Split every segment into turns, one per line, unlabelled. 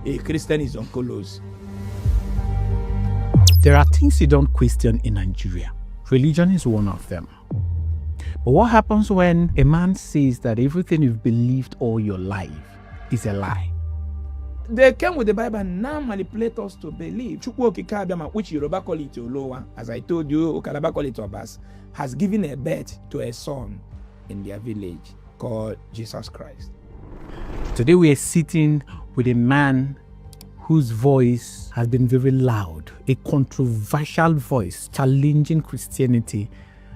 a Christian is on colors.
There are things you don't question in Nigeria. Religion is one of them. But what happens when a man says that everything you've believed all your life is a lie?
They came with the Bible and now manipulate us to believe. Chukwu Okike Abiama, which Yoruba call it Olowa, as I told you, Okalaba call it Obas, has given a birth to a son in their village called Jesus Christ.
Today we are sitting with a man whose voice has been very loud, a controversial voice challenging Christianity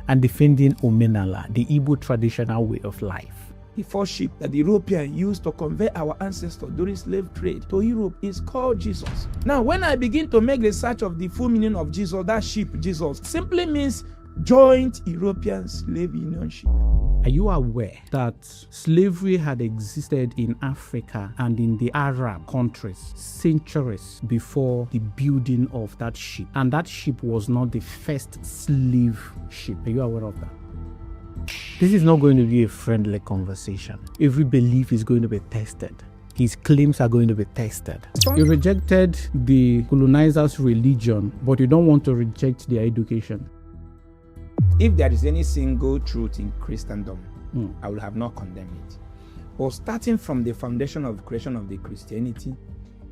and defending Omenala, the Igbo traditional way of life.
The first ship that the Europeans used to convey our ancestors during slave trade to Europe is called Jesus. Now, when I begin to make the search of the full meaning of Jesus, that ship, Jesus, simply means joint European slave union ship.
Are you aware that slavery had existed in Africa and in the Arab countries centuries before the building of that ship? And that ship was not the first slave ship. Are you aware of that? This is not going to be a friendly conversation. Every belief is going to be tested. His claims are going to be tested. You rejected the colonizers' religion, but you don't want to reject their education.
If there is any single truth in Christendom, I will have not condemned it. But starting from the foundation of creation of the Christianity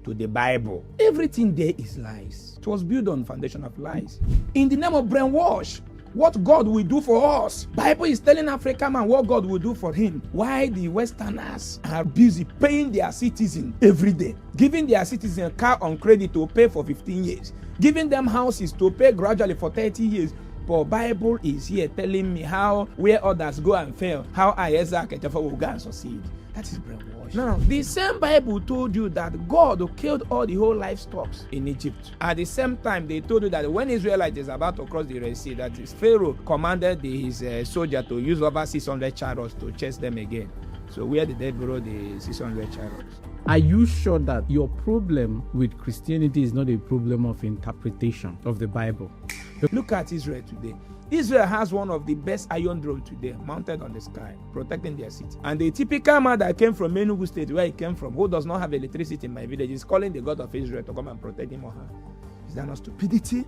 to the Bible, everything there is lies. It was built on foundation of lies. In the name of brainwash, what God will do for us. Bible is telling African man what God will do for him. Why the Westerners are busy paying their citizens every day, giving their citizens a car on credit to pay for 15 years, giving them houses to pay gradually for 30 years. But Bible is here telling me how where others go and fail, how Isaac will go and succeed. That is brainwash. Now, the same Bible told you that God killed all the whole livestock in Egypt. At the same time, they told you that when Israelites is about to cross the Red Sea, that is Pharaoh commanded his soldier to use over 600 chariots to chase them again. So where did they borrow the 600 chariots?
Are you sure that your problem with Christianity is not a problem of interpretation of the Bible?
Look at Israel today. Israel has one of the best iron drones today, mounted on the sky, protecting their city. And the typical man that came from Enugu State, where he came from, who does not have electricity in my village, is calling the God of Israel to come and protect him or her. Is that not stupidity?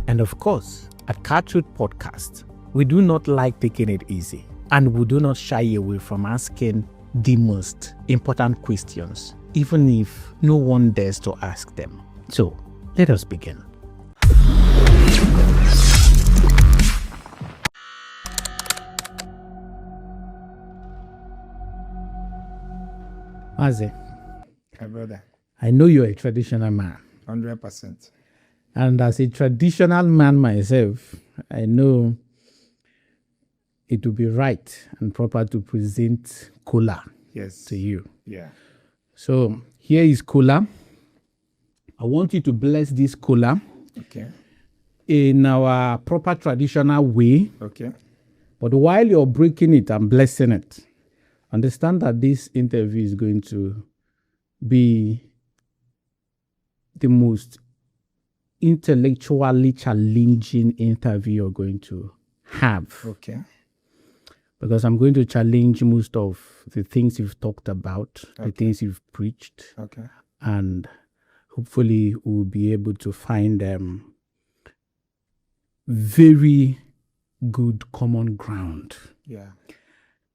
And of course, at KaaTruths Podcast, we do not like taking it easy. And we do not shy away from asking the most important questions, even if no one dares to ask them. So, let us begin. Mazi,
My brother,
I know you're a traditional man.
100%.
And as a traditional man myself, I know it would be right and proper to present kola to you.
Yeah.
So here is kola. I want you to bless this kola in our proper traditional way.
Okay.
But while you're breaking it and blessing it, understand that this interview is going to be the most intellectually challenging interview you're going to have.
Okay.
Because I'm going to challenge most of the things you've talked about, the things you've preached.
Okay.
And hopefully we'll be able to find very good common ground.
Yeah.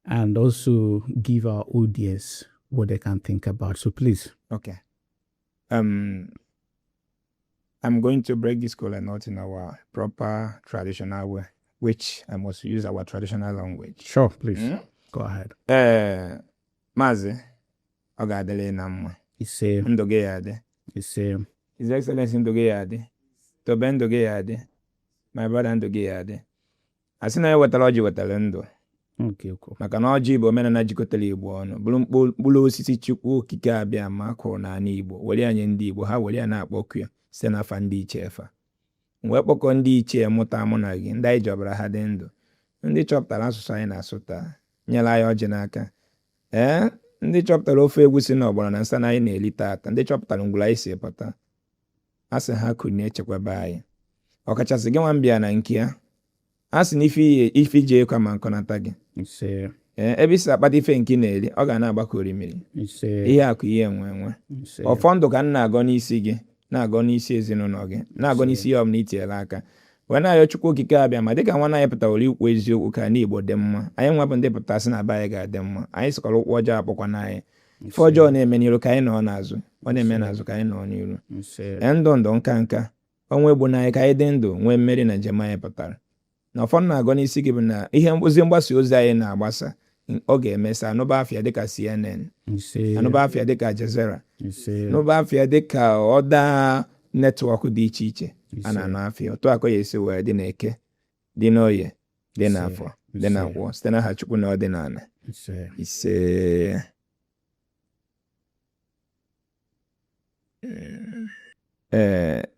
And also give our audience what they can think about. So please.
Okay. I'm going to break this kola nut in our proper traditional way, which I must use our traditional language.
Sure, please. Go ahead.
Mazi, ogadele na mma.
Ise.
Ndoge yade.
Ise.
His Excellency ndoge yade. Tobe ndoge yade. My brother ndoge yade. Asina ya wetala ọjị wetala ndụ.
Okay.
Maka na ọjị bụ omenala jikọtara Igbo ọnụ. Bụrụ osisi Chukwu Okike Abiama kụrụ n'ala Igbo. Were ya nye ndị Igbo, ha were ya na-akpọku ya site n'afa ndị ichie efa. Mgbe kpọkọ ndị ichie mụta mụ na gị, ndị anyị jọbara ha dị ndụ. Ndị chọpụtara asụsụ anyị na-asụ taa, nyere anyị ọjị n'aka. Ndị chọpụtara ofe egwusi na ọgbọrọ na nsana anyị na-eli taata, ndị chọpụtara ngwụla anyị si pụta. A sị ha kụrụ na-echekwaba anyị. Ọkachasị gị nwa mbịa na nke ya. A sị na ife iji ekwa ma nkọnata gị. ebe isi akpata ife nke na-eri ọ ga na-agbakọ orimiri ihe akụ ihe enwe ọfọ ndụ ka m na-agọ n'isi gị na-agọ n'isi ezinụlọ gị na-agọ n'isi ihe ọbụla itinyere aka wee na-ayọ Chukwu okike abịa ma dịka nwa anyị pụtara ikwu eziokwu ka n'Igbo dị mma anyị nwabụ ndị pụtasị na be anyị ga-adị mma anyị sịkọrọ ụkwụ ọjọọ akpọkwa na anyị ife ọjọọ na-eme n'iru ka anyị nọ n'azụ ọ na-eme n'azụ ka anyị nọ n'iru ndụ nka ọnwa egbu na anyị ka anyị dị ndụ nwee mmeri na njem anyị pụtara na ụfọdụ na-agọ n'isi gị bụ na ihe ozi mgbasa ozi anyị na-agbasa ọ ga-emesa anụba afịa dịka CNN anụba afịa dịka Jezera anụba afịa dịka ọda netwọk dị iche iche a na-anụ afịa otu akọ ya esi wee dị n'Eke dị n'Oye dị n'Afọ dị n'Akwọ site n'aha Chukwu na ọdịnala ise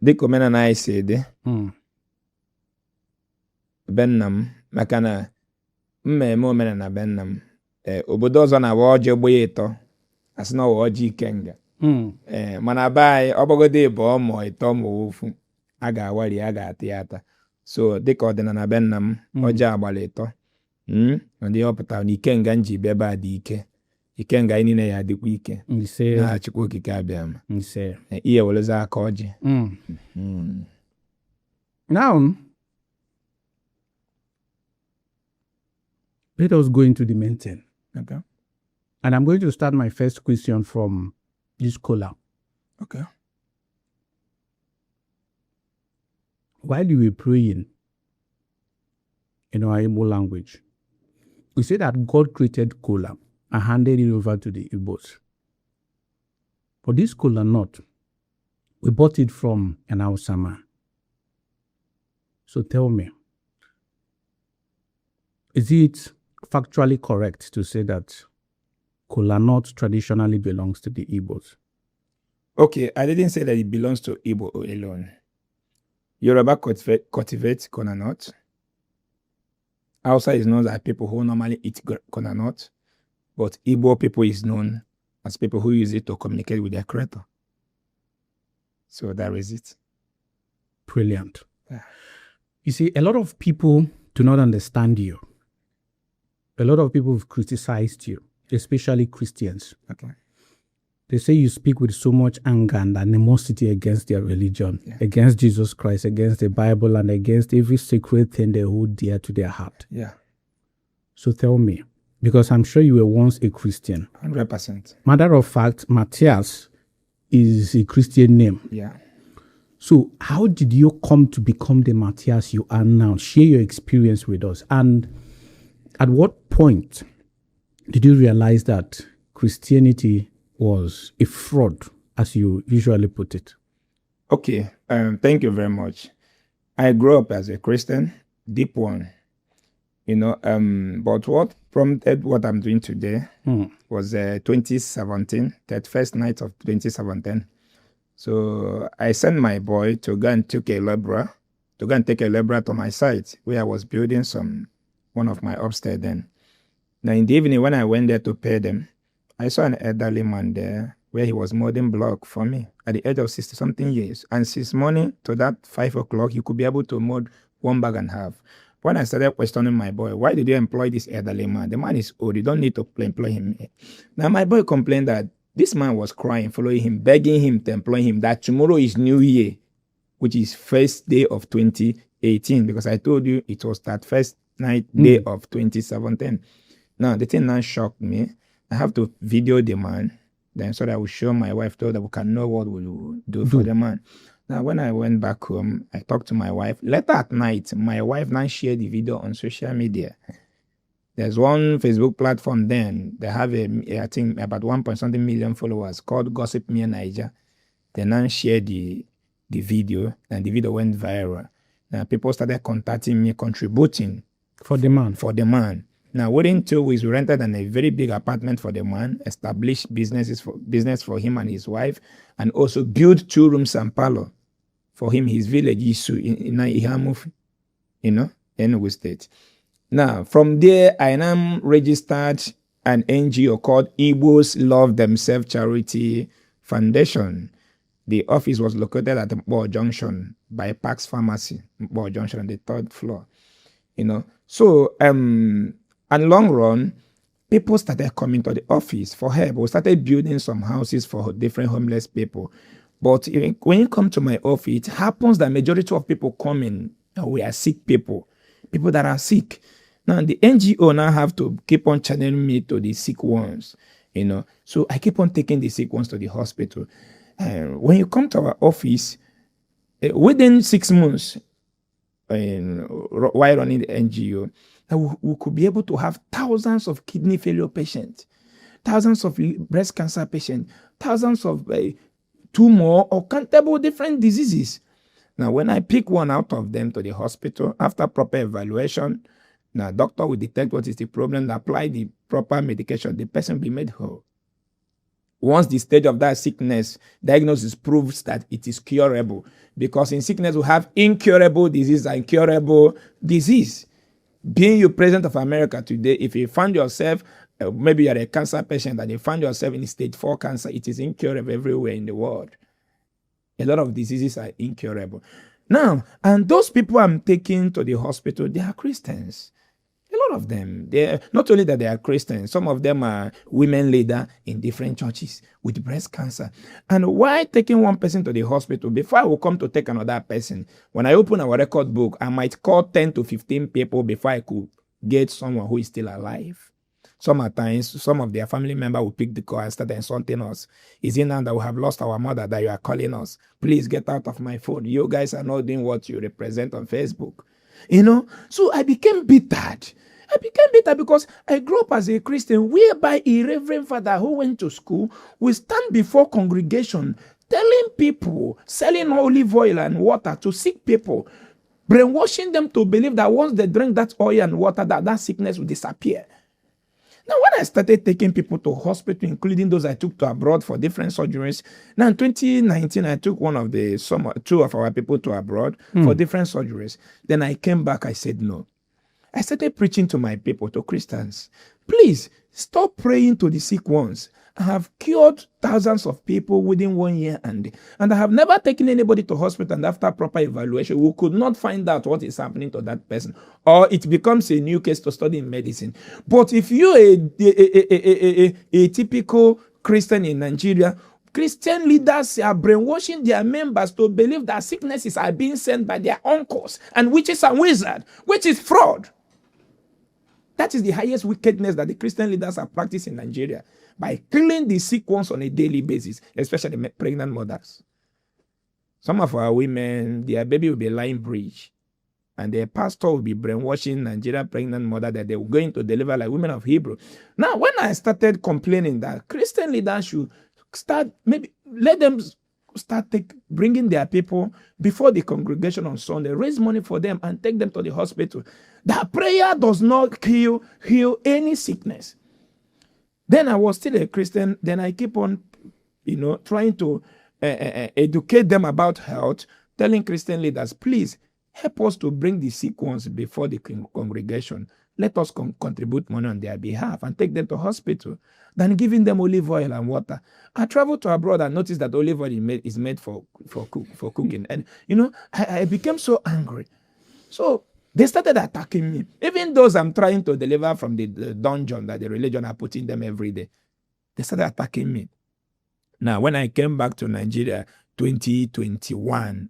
dịka omenala anyị si dị be nna m maka na mmemme omenala be nna m obodo ọzọ na-awa ọjị ogbe ya ịtọ asị na ọwa ọjị ikenga mana be anyị ọgbagodo ịbụọ ma ịtọ ma ofu a ga-awari a ga-ata ya ata so dịka ọdịnala be nna m ọjị agbara ịtọ ndị ọ pụtara na ikenga nji bịa ebe a dị ike ikenga anyị niile ya dịkwa ike na Chukwu okike abịa ma ihe welezi aka ọjị
now let us go into the main thing.
Okay.
And I'm going to start my first question from this caller.
Okay.
While you were praying in our Igbo language, we say that God created kola and handed it over to the Igbos. For this kola nut, we bought it from an Hausa man. So tell me, is it factually correct to say that kola nut traditionally belongs to the Igbos?
Okay, I didn't say that it belongs to Igbo alone. Yoruba cultivate kola nut. Hausa is known as people who normally eat kola nut, but Igbo people is known as people who use it to communicate with their creator. So that is it.
Brilliant. Yeah. You see, a lot of people do not understand you. A lot of people have criticized you, especially Christians.
Okay.
They say you speak with so much anger and animosity against their religion, against Jesus Christ, against the Bible, and against every sacred thing they hold dear to their heart.
Yeah.
So tell me, because I'm sure you were once a Christian.
100%.
Matter of fact, Mathias is a Christian name.
Yeah.
So how did you come to become the Mathias you are now? Share your experience with us. And at what point did you realize that Christianity was a fraud, as you usually put it?
Okay, thank you very much. I grew up as a Christian, deep one, but what prompted what I'm doing today was 2017, that first night of 2017. So I sent my boy to go and take a labourer to my site where I was building one of my upstairs then. Now in the evening when I went there to pay them, I saw an elderly man there where he was molding block for me at the age of 60-something years. And since morning to that 5 o'clock, he could be able to mold 1 bag and a half. When I started questioning my boy, why did you employ this elderly man? The man is old, you don't need to employ him. Now my boy complained that this man was crying, following him, begging him to employ him, that tomorrow is New Year, which is first day of 2018, because I told you it was that first day of 2017. Now, the thing now shocked me. I have to video the man, then so that I will show my wife so that we can know what we will do for the man. Now, when I went back home, I talked to my wife. Later at night, my wife now shared the video on social media. There's one Facebook platform then. They have, I think, about 1.something million followers called Gossip Me Niger. They now shared the video, and the video went viral. Now, people started contacting me, contributing.
For the man?
For the man. Now, within 2 weeks, we rented a very big apartment for the man, established business for him and his wife, and also built 2 rooms and parlor for him, his village, Isu, in Ihamu, Enugu State. Now, from there, I now registered an NGO called Igbos Love Themselves Charity Foundation. The office was located at Mbo Junction by Pax Pharmacy, Mbo Junction on the 3rd floor. So, and long run, people started coming to the office for help. We started building some houses for different homeless people. But when you come to my office, it happens that majority of people coming, we are sick people that are sick. Now, the NGO now have to keep on channeling me to the sick ones, So I keep on taking the sick ones to the hospital. When you come to our office, within 6 months, while running the NGO, we could be able to have thousands of kidney failure patients, thousands of breast cancer patients, thousands of tumor or countable different diseases. Now, when I pick one out of them to the hospital, after proper evaluation, now doctor will detect what is the problem, apply the proper medication, the person will be made whole. Once the stage of that sickness diagnosis proves that it is curable, because in sickness we have incurable disease and curable disease. Being you president of America today, if you find yourself, maybe you're a cancer patient and you find yourself in stage 4 cancer, it is incurable everywhere in the world. A lot of diseases are incurable. Now, and those people I'm taking to the hospital, they are Christians. A lot of them, they not only that they are Christians, some of them are women leaders in different churches with breast cancer. And why taking one person to the hospital, before I will come to take another person, when I open our record book, I might call 10 to 15 people before I could get someone who is still alive. Sometimes, some of their family members will pick the call and start insulting us. Is it now that we have lost our mother that you are calling us? Please get out of my phone. You guys are not doing what you represent on Facebook. So I became bitter. Because I grew up as a Christian, whereby a reverend father who went to school will stand before congregation telling people, selling olive oil and water to sick people, brainwashing them to believe that once they drink that oil and water, that sickness will disappear. Now, when I started taking people to hospital, including those I took to abroad for different surgeries, now in 2019, I took two of our people to abroad for different surgeries. Then I came back, I said no. I started preaching to my people, to Christians. Please, stop praying to the sick ones. I have cured thousands of people within 1 year and I have never taken anybody to hospital, and after proper evaluation, we could not find out what is happening to that person, or it becomes a new case to study in medicine. But if you're a typical Christian in Nigeria, Christian leaders are brainwashing their members to believe that sicknesses are being sent by their uncles and witches and wizards, which is fraud. That is the highest wickedness that the Christian leaders are practicing in Nigeria, by killing the sick ones on a daily basis, especially pregnant mothers. Some of our women, their baby will be lying breech, and their pastor will be brainwashing Nigerian pregnant mother that they were going to deliver like women of Hebrew. Now, when I started complaining that Christian leaders should start, maybe let them start bringing their people before the congregation on Sunday, raise money for them and take them to the hospital. That prayer does not heal any sickness. Then I was still a Christian. Then I keep on, trying to educate them about health, telling Christian leaders, please help us to bring the sick ones before the congregation. Let us contribute money on their behalf and take them to hospital than giving them olive oil and water. I traveled to abroad and noticed that olive oil is made for cooking. And, I became so angry. So they started attacking me. Even those I'm trying to deliver from the dungeon that the religion are putting them every day, they started attacking me. Now, when I came back to Nigeria 2021,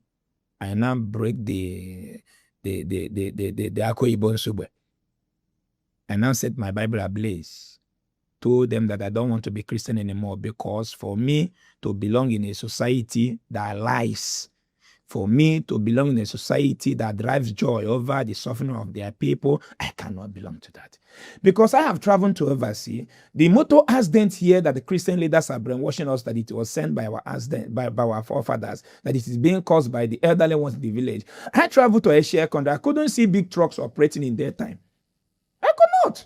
I now break the Akwa Ibom Sube. I now set my Bible ablaze, told them that I don't want to be Christian anymore, because for me to belong in a society that lies, for me to belong in a society that drives joy over the suffering of their people, I cannot belong to that. Because I have traveled to overseas. The motto accident here that the Christian leaders are brainwashing us that it was sent by our forefathers, that it is being caused by the elderly ones in the village. I traveled to Asia country. I couldn't see big trucks operating in daytime. I could not.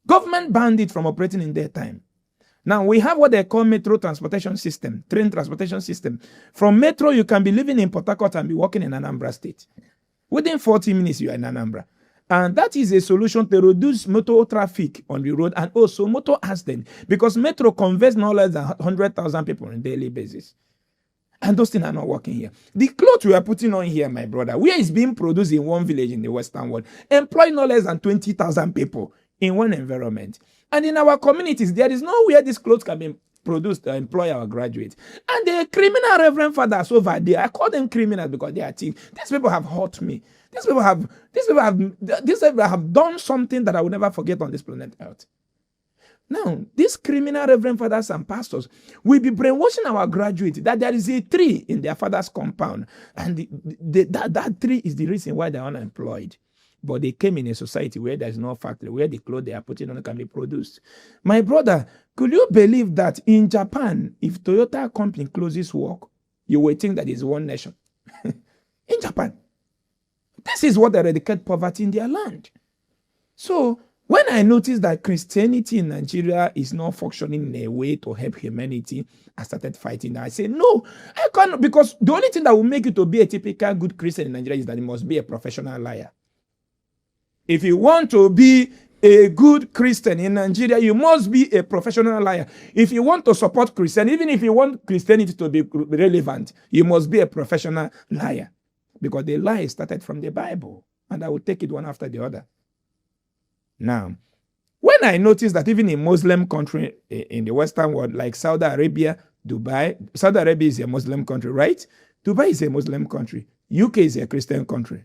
Government banned it from operating in daytime. Now, we have what they call metro transportation system, train transportation system. From metro, you can be living in Port Harcourt and be working in Anambra State. Within 40 minutes, you are in Anambra. And that is a solution to reduce motor traffic on the road and also motor accident, because metro conveys no less than 100,000 people on a daily basis. And those things are not working here. The clothes we are putting on here, my brother, where is being produced in one village in the Western world, employ no less than 20,000 people in one environment. And in our communities, there is nowhere these clothes can be produced to employ our graduates. And the criminal reverend fathers over there, I call them criminals because they are thieves. These people have hurt me. These people have done something that I will never forget on this planet Earth. Now, these criminal reverend fathers and pastors will be brainwashing our graduates that there is a tree in their father's compound, and that tree is the reason why they are unemployed. But they came in a society where there is no factory, where the clothes they are putting on can be produced. My brother, could you believe that in Japan, if Toyota company closes work, you will think that it's one nation? In Japan. This is what eradicate poverty in their land. So, when I noticed that Christianity in Nigeria is not functioning in a way to help humanity, I started fighting. I said, no, I can't, because the only thing that will make you to be a typical good Christian in Nigeria is that you must be a professional liar. If you want to be a good Christian in Nigeria, you must be a professional liar. If you want to support Christian, even if you want Christianity to be relevant, you must be a professional liar. Because the lie started from the Bible, and I will take it one after the other. Now, when I noticed that even in Muslim country in the Western world, like Saudi Arabia, Dubai, Saudi Arabia is a Muslim country, right? Dubai is a Muslim country. UK is a Christian country.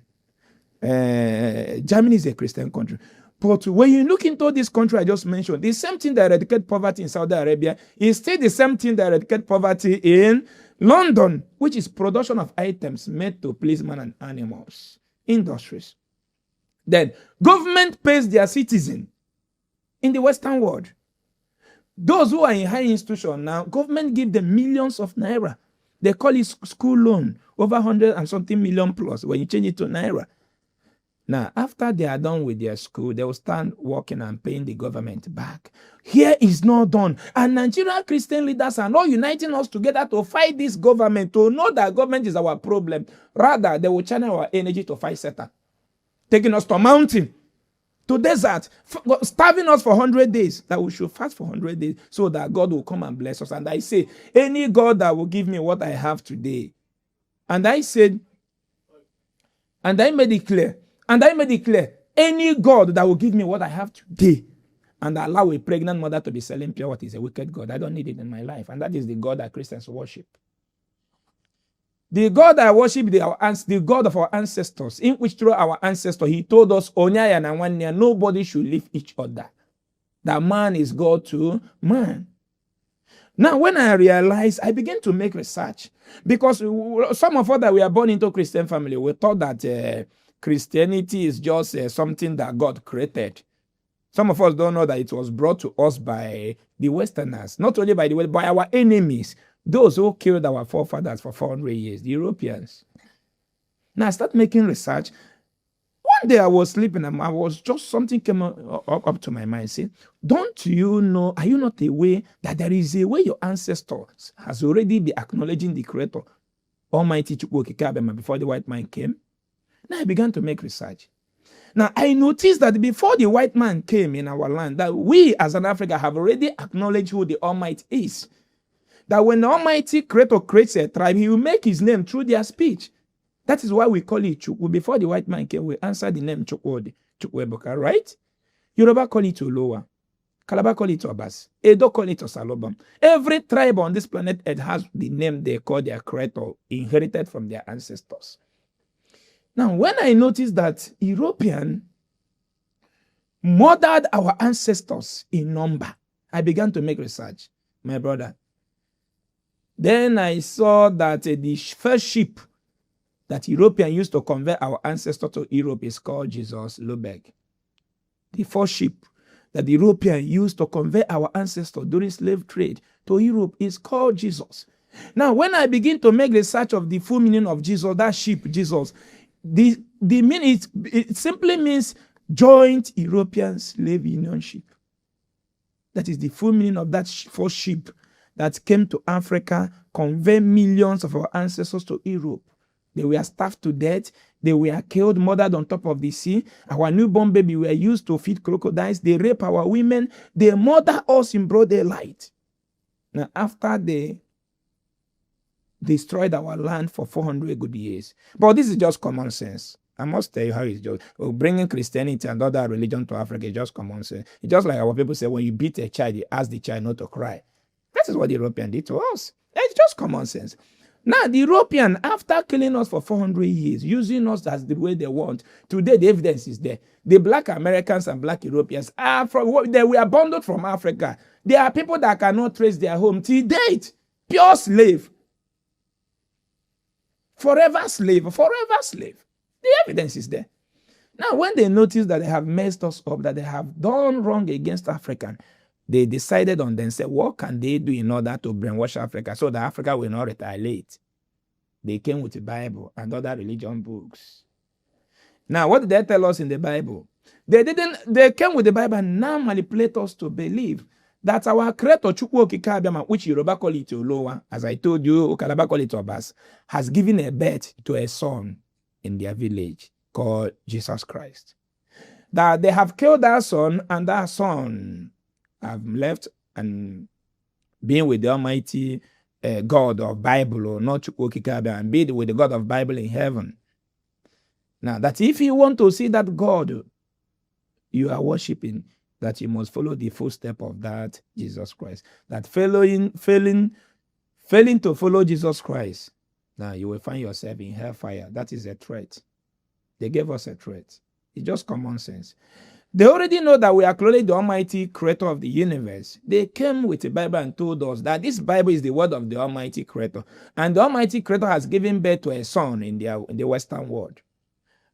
Germany is a Christian country. But when you look into this country I just mentioned, the same thing that eradicated poverty in Saudi Arabia is still the same thing that eradicated poverty in London, which is production of items made to please man and animals, industries. Then government pays their citizens in the Western world. Those who are in high institution now, government give them millions of naira. They call it school loan, over 100 and something million plus when you change it to naira. Now, after they are done with their school, they will start working and paying the government back. Here is not done. And Nigerian Christian leaders are not uniting us together to fight this government, to know that government is our problem. Rather, they will channel our energy to fight Satan, taking us to mountain, to desert, starving us for 100 days, that we should fast for 100 days so that God will come and bless us. And I say, any God that will give me what I have today. And I said, and I made it clear, any God that will give me what I have today and allow a pregnant mother to be selling pure water is a wicked God. I don't need it in my life. And that is the God that Christians worship. The God I worship, the God of our ancestors, in which through our ancestors, he told us, Onyaya na Wanya, nobody should leave each other. That man is God to man. Now, when I realized, I began to make research. Because some of us that we are born into Christian family, we thought that Christianity is just something that God created. Some of us don't know that it was brought to us by the Westerners, not only by our enemies, those who killed our forefathers for 400 years, the Europeans. Now I start making research. One day I was sleeping and something came up to my mind saying, don't you know, are you not aware that there is a way your ancestors has already been acknowledging the Creator, Almighty Chukwu before the white man came? Now I began to make research. Now I noticed that before the white man came in our land, that we as an Africa have already acknowledged who the Almighty is. That when the Almighty Creator creates a tribe, he will make his name through their speech. That is why we call it Chukwu. Before the white man came, we answered the name Chukwuebuka, right? Yoruba call it Olowa. Calabar call it Obas. Edo call it Osalobam. Every tribe on this planet Earth has the name they call their Creator, inherited from their ancestors. Now, when I noticed that European murdered our ancestors in number, I began to make research, my brother. Then I saw that the first ship that Europeans used to convert our ancestors to Europe is called Jesus Lubeck. The first ship that the Europeans used to convert our ancestors during slave trade to Europe is called Jesus. Now, when I begin to make research of the full meaning of Jesus, that ship, Jesus, the meaning it simply means joint European slave union ship. That is the full meaning of that first ship that came to Africa, conveyed millions of our ancestors to Europe. They were starved to death. They were killed, murdered on top of the sea. Our newborn baby were used to feed crocodiles. They rape our women. They murder us in broad daylight. Now, after they destroyed our land for 400 good years. But this is just common sense. I must tell you how it's just bringing Christianity and other religion to Africa is just common sense. It's just like our people say, when you beat a child, you ask the child not to cry. That is what the European did to us. It's just common sense. Now, the European, after killing us for 400 years, using us as the way they want, today the evidence is there. The black Americans and black Europeans are they were bundled from Africa. There are people that cannot trace their home till date. Pure slave. Forever slave. Forever slave. The evidence is there. Now, when they notice that they have messed us up, that they have done wrong against African, they decided on themselves, what can they do in order to brainwash Africa so that Africa will not retaliate? They came with the Bible and other religion books. Now, what did they tell us in the Bible? They came with the Bible and now manipulate us to believe that our creator, Chukwu Okike Abiama, which Yoruba call it Olowa, as I told you, Okalaba call it Obas, has given a birth to a son in their village called Jesus Christ. That they have killed that son, and that son have left and been with the Almighty God of Bible, or not Chukwu Okike Abiama, and be with the God of Bible in heaven. Now, that if you want to see that God you are worshiping, that you must follow the footstep of that Jesus Christ. That failing to follow Jesus Christ, now you will find yourself in hellfire. That is a threat. They gave us a threat. It's just common sense. They already know that we acknowledge the Almighty Creator of the universe. They came with the Bible and told us that this Bible is the word of the Almighty Creator. And the Almighty Creator has given birth to a son in the Western world.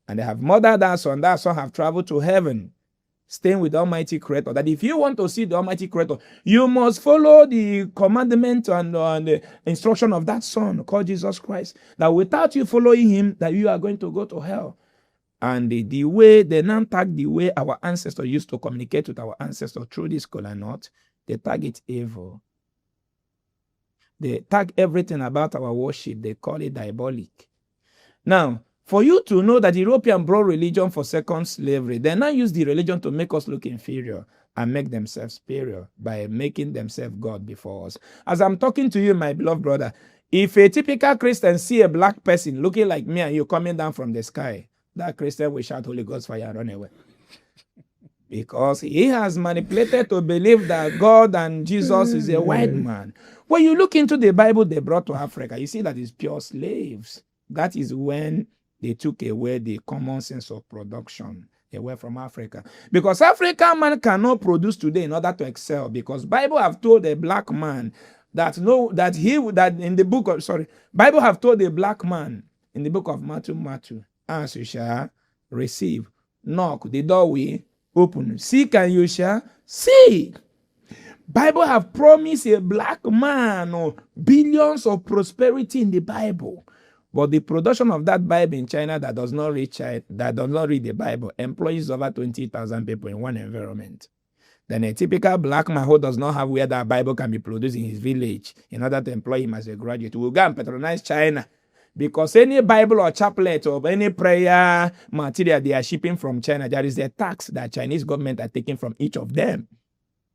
And they have murdered that son. That son have traveled to heaven, staying with the Almighty Creator. That if you want to see the Almighty Creator, you must follow the commandment and the instruction of that son called Jesus Christ. That without you following him, that you are going to go to hell. And the way they now tag the way our ancestors used to communicate with our ancestors through this colonial, they tag it evil. They tag everything about our worship. They call it diabolic. Now, for you to know that the European brought religion for second slavery, they now use the religion to make us look inferior and make themselves superior by making themselves God before us. As I'm talking to you, my beloved brother, if a typical Christian see a black person looking like me and you coming down from the sky, that Christian will shout Holy Ghost fire and run away. Because he has manipulated to believe that God and Jesus is a white man. When you look into the Bible they brought to Africa, you see that it's pure slaves. That is when they took away the common sense of production away from Africa. Because African man cannot produce today in order to excel. Because Bible have told a black man Bible have told a black man in the book of Matthew, ask you shall receive, knock, the door will open, seek and you shall see. Bible have promised a black man billions of prosperity in the Bible. But the production of that Bible in China that does not read the Bible employs over 20,000 people in one environment. Then a typical black man who does not have where that Bible can be produced in his village in order to employ him as a graduate will go and patronize China. Because any Bible or chaplet or any prayer material they are shipping from China, there is a tax that Chinese government are taking from each of them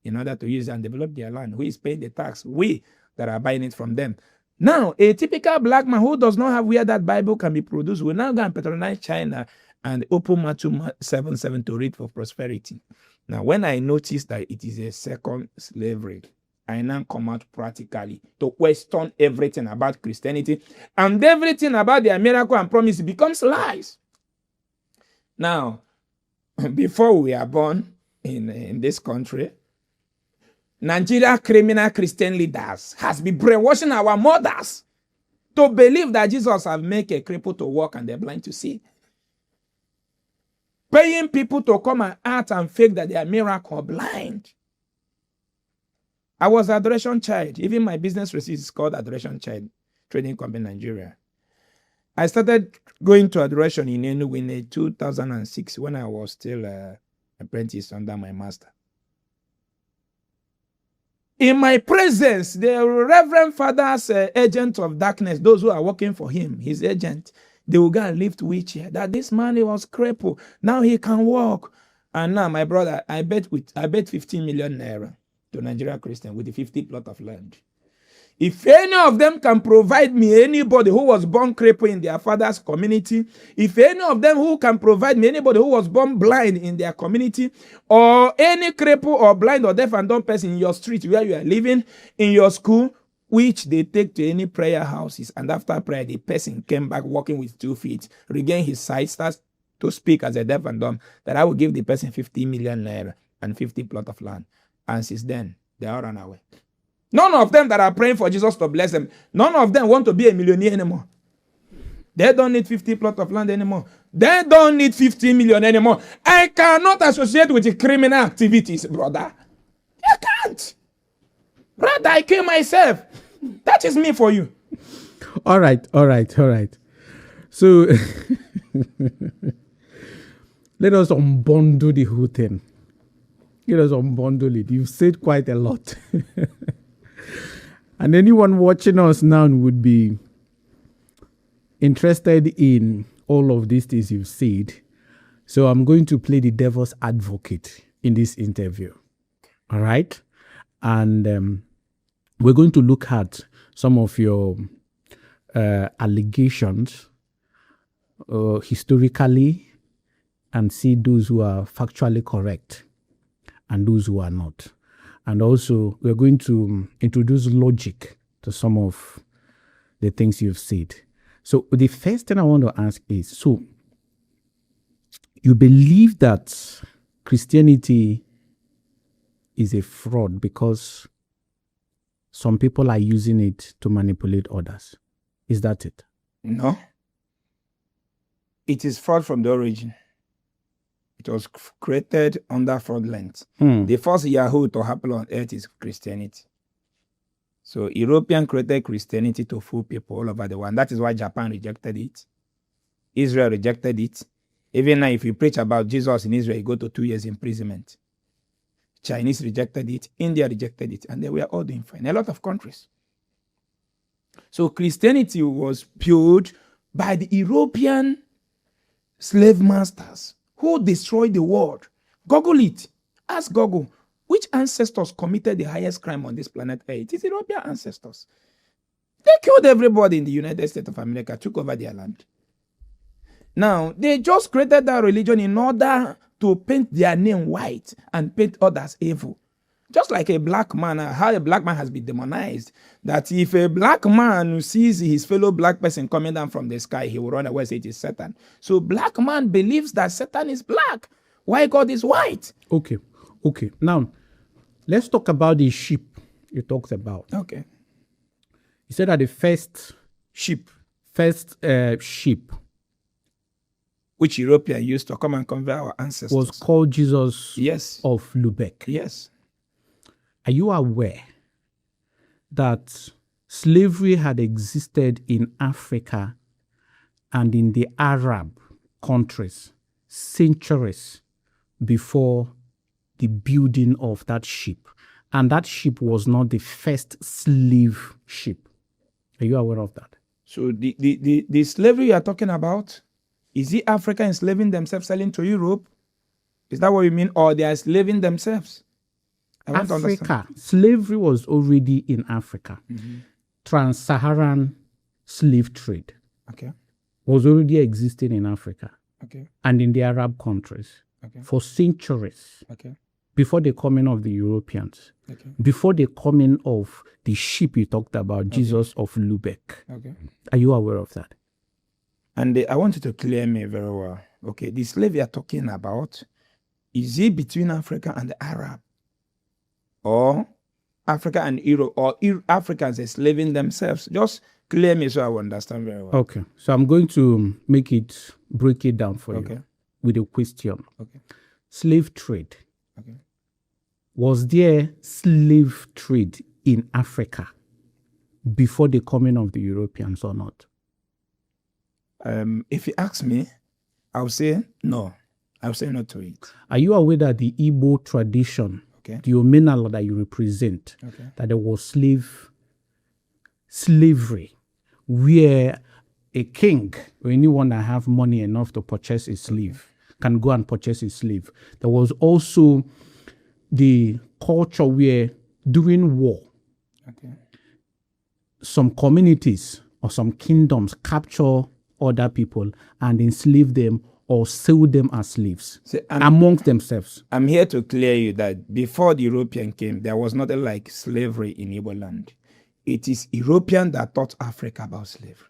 in order to use and develop their land. Who is paying the tax? We that are buying it from them. Now, a typical black man who does not have where that Bible can be produced will now go and patronize China and open Matthew 7:7 to read for prosperity. Now, when I notice that it is a second slavery, I now come out practically to question everything about Christianity, and everything about their miracle and promise becomes lies. Now, before we are born in this country, Nigeria criminal Christian leaders has been brainwashing our mothers to believe that Jesus has made a cripple to walk and the blind to see. Paying people to come and act and fake that they are miracle blind. I was Adoration Child. Even my business receipt is called Adoration Child Trading Company Nigeria. I started going to Adoration in Enugu in 2006 when I was still an apprentice under my master. In my presence, the Reverend Father's agent of darkness, those who are working for him, his agent, they will go and lift wheelchair. That this man, he was crippled. Now he can walk. And now, my brother, I bet 15 million naira to Nigeria Christian with the 50 plot of land. If any of them can provide me anybody who was born crippled in their father's community, if any of them who can provide me anybody who was born blind in their community, or any cripple or blind or deaf and dumb person in your street where you are living, in your school, which they take to any prayer houses, and after prayer, the person came back walking with 2 feet, regain his sight, starts to speak as a deaf and dumb, that I will give the person 50 million naira and 50 plot of land. And since then, they all run away. None of them that are praying for Jesus to bless them, none of them want to be a millionaire anymore. They don't need 50 plot of land anymore. They don't need 50 million anymore. I cannot associate with the criminal activities, brother. I can't. Rather, I kill myself. That is me for you.
All right. So let us unbundle the whole thing. Let us unbundle it. You've said quite a lot. And anyone watching us now would be interested in all of these things you've said. So I'm going to play the devil's advocate in this interview. All right? And we're going to look at some of your allegations historically and see those who are factually correct and those who are not. And also, we're going to introduce logic to some of the things you've said. So the first thing I want to ask is, so you believe that Christianity is a fraud because some people are using it to manipulate others. Is that it?
No. It is fraud from the origin. It was created under fraudulence. The first Yahoo to happen on earth is Christianity. So European created Christianity to fool people all over the world. That is why Japan rejected it. Israel rejected it. Even now, if you preach about Jesus in Israel, you go to 2 years imprisonment. Chinese rejected it. India rejected it. And they were all doing fine. A lot of countries. So Christianity was built by the European slave masters who destroyed the world. Google it. Ask Google, which ancestors committed the highest crime on this planet Earth? It is European ancestors. They killed everybody in the United States of America, took over their land. Now, they just created that religion in order to paint their name white and paint others evil. Just like a black man, how a black man has been demonized, that if a black man sees his fellow black person coming down from the sky, he will run away and say it is Satan. So black man believes that Satan is black, while God is white.
Okay. Now, let's talk about the sheep you talked about.
Okay.
You said that the first
sheep, which European used to come and convert our ancestors,
was called Jesus of Lubeck.
Yes.
Are you aware that slavery had existed in Africa and in the Arab countries centuries before the building of that ship? And that ship was not the first slave ship. Are you aware of that?
So the slavery you are talking about, is it Africa enslaving themselves, selling to Europe? Is that what you mean? Or they are enslaving themselves?
Africa, slavery was already in Africa. Trans-Saharan slave trade was already existing in Africa and in the Arab countries for centuries before the coming of the Europeans, before the coming of the ship you talked about, Jesus of Lubeck. Are you aware of that?
And I want you to clear me very well. Okay, the slave you are talking about, is it between Africa and the Arab? Or Africa and Europe, or Africans enslaving themselves? Just clear me so I will understand very well.
Okay, so I'm going to break it down for you with a question. Slave trade. Was there slave trade in Africa before the coming of the Europeans or not?
If you ask me, I'll say no. I'll say no to it.
Are you aware that the Igbo tradition, the Omenala that you represent, that there was slavery, where a king or anyone that have money enough to purchase a slave can go and purchase a slave? There was also the culture where during war, some communities or some kingdoms capture other people and enslave them or sell them as slaves amongst themselves.
I'm here to clear you that before the European came, there was nothing like slavery in Igbo land. It is European that taught Africa about slavery.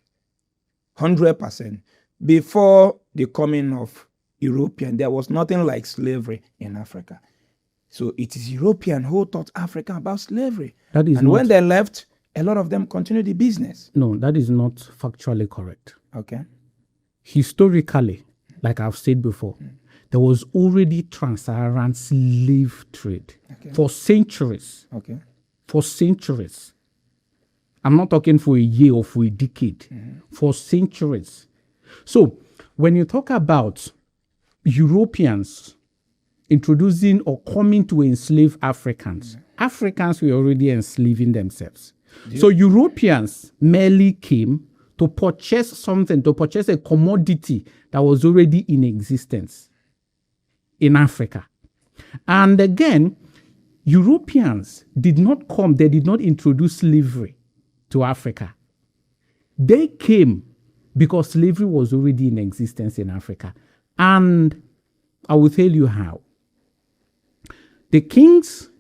100%. Before the coming of European, there was nothing like slavery in Africa. So it is European who taught Africa about slavery. And when they left, a lot of them continued the business.
No, that is not factually correct.
Okay.
Historically, like I've said before, there was already trans-Saharan slave trade for centuries.
Okay.
For centuries. I'm not talking for a year or for a decade. For centuries. So when you talk about Europeans introducing or coming to enslave Africans, Africans were already enslaving themselves. So Europeans merely came to purchase something, to purchase a commodity that was already in existence in Africa. And again, Europeans did not come, they did not introduce slavery to Africa. They came because slavery was already in existence in Africa. And I will tell you how. The kings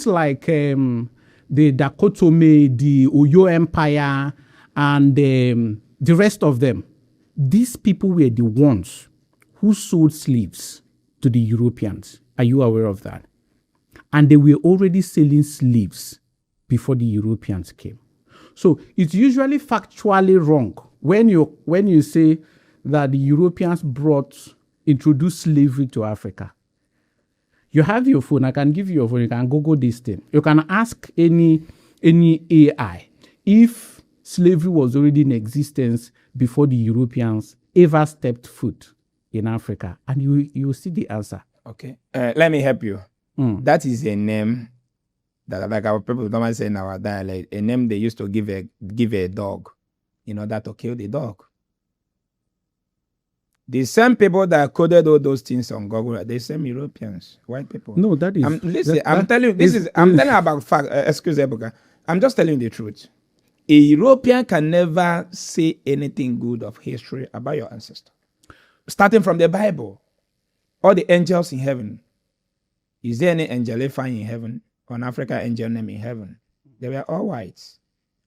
like the Dakotome, the Oyo Empire, and the rest of them, these people were the ones who sold slaves to the Europeans. Are you aware of that? And they were already selling slaves before the Europeans came. So it's usually factually wrong when you say that the Europeans introduced slavery to Africa. You have your phone. I can give you your phone. You can Google this thing. You can ask any AI if slavery was already in existence before the Europeans ever stepped foot in Africa, and you see the answer.
Okay. Let me help you. That is a name that, like our people normally say in our dialect, a name they used to give a dog in order to kill the dog. The same people that coded all those things on Google are the same Europeans, white people.
No, that is.
I'm telling you about fact. Excuse me, I'm just telling you the truth. A European can never say anything good of history about your ancestor. Starting from the Bible, all the angels in heaven. Is there any angel in heaven? Or an African angel name in heaven? They were all whites.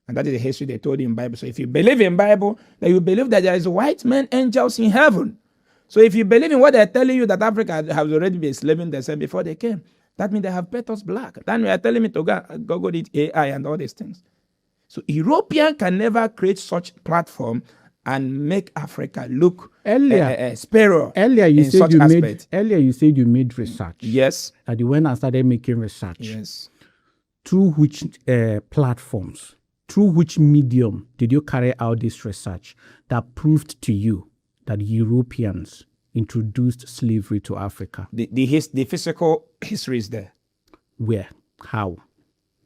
And that is the history they told you in Bible. So if you believe in Bible, then you believe that there is white men angels in heaven. So if you believe in what they're telling you that Africa has already been enslaving themselves before they came, that means they have paid us black. Then you are telling me to go the AI and all these things. So European can never create such platform and make Africa look superior.
Earlier you said you made research.
Yes.
And you went and started making research.
Yes.
Through which platforms, through which medium did you carry out this research that proved to you that Europeans introduced slavery to Africa?
The physical history is there.
Where? How?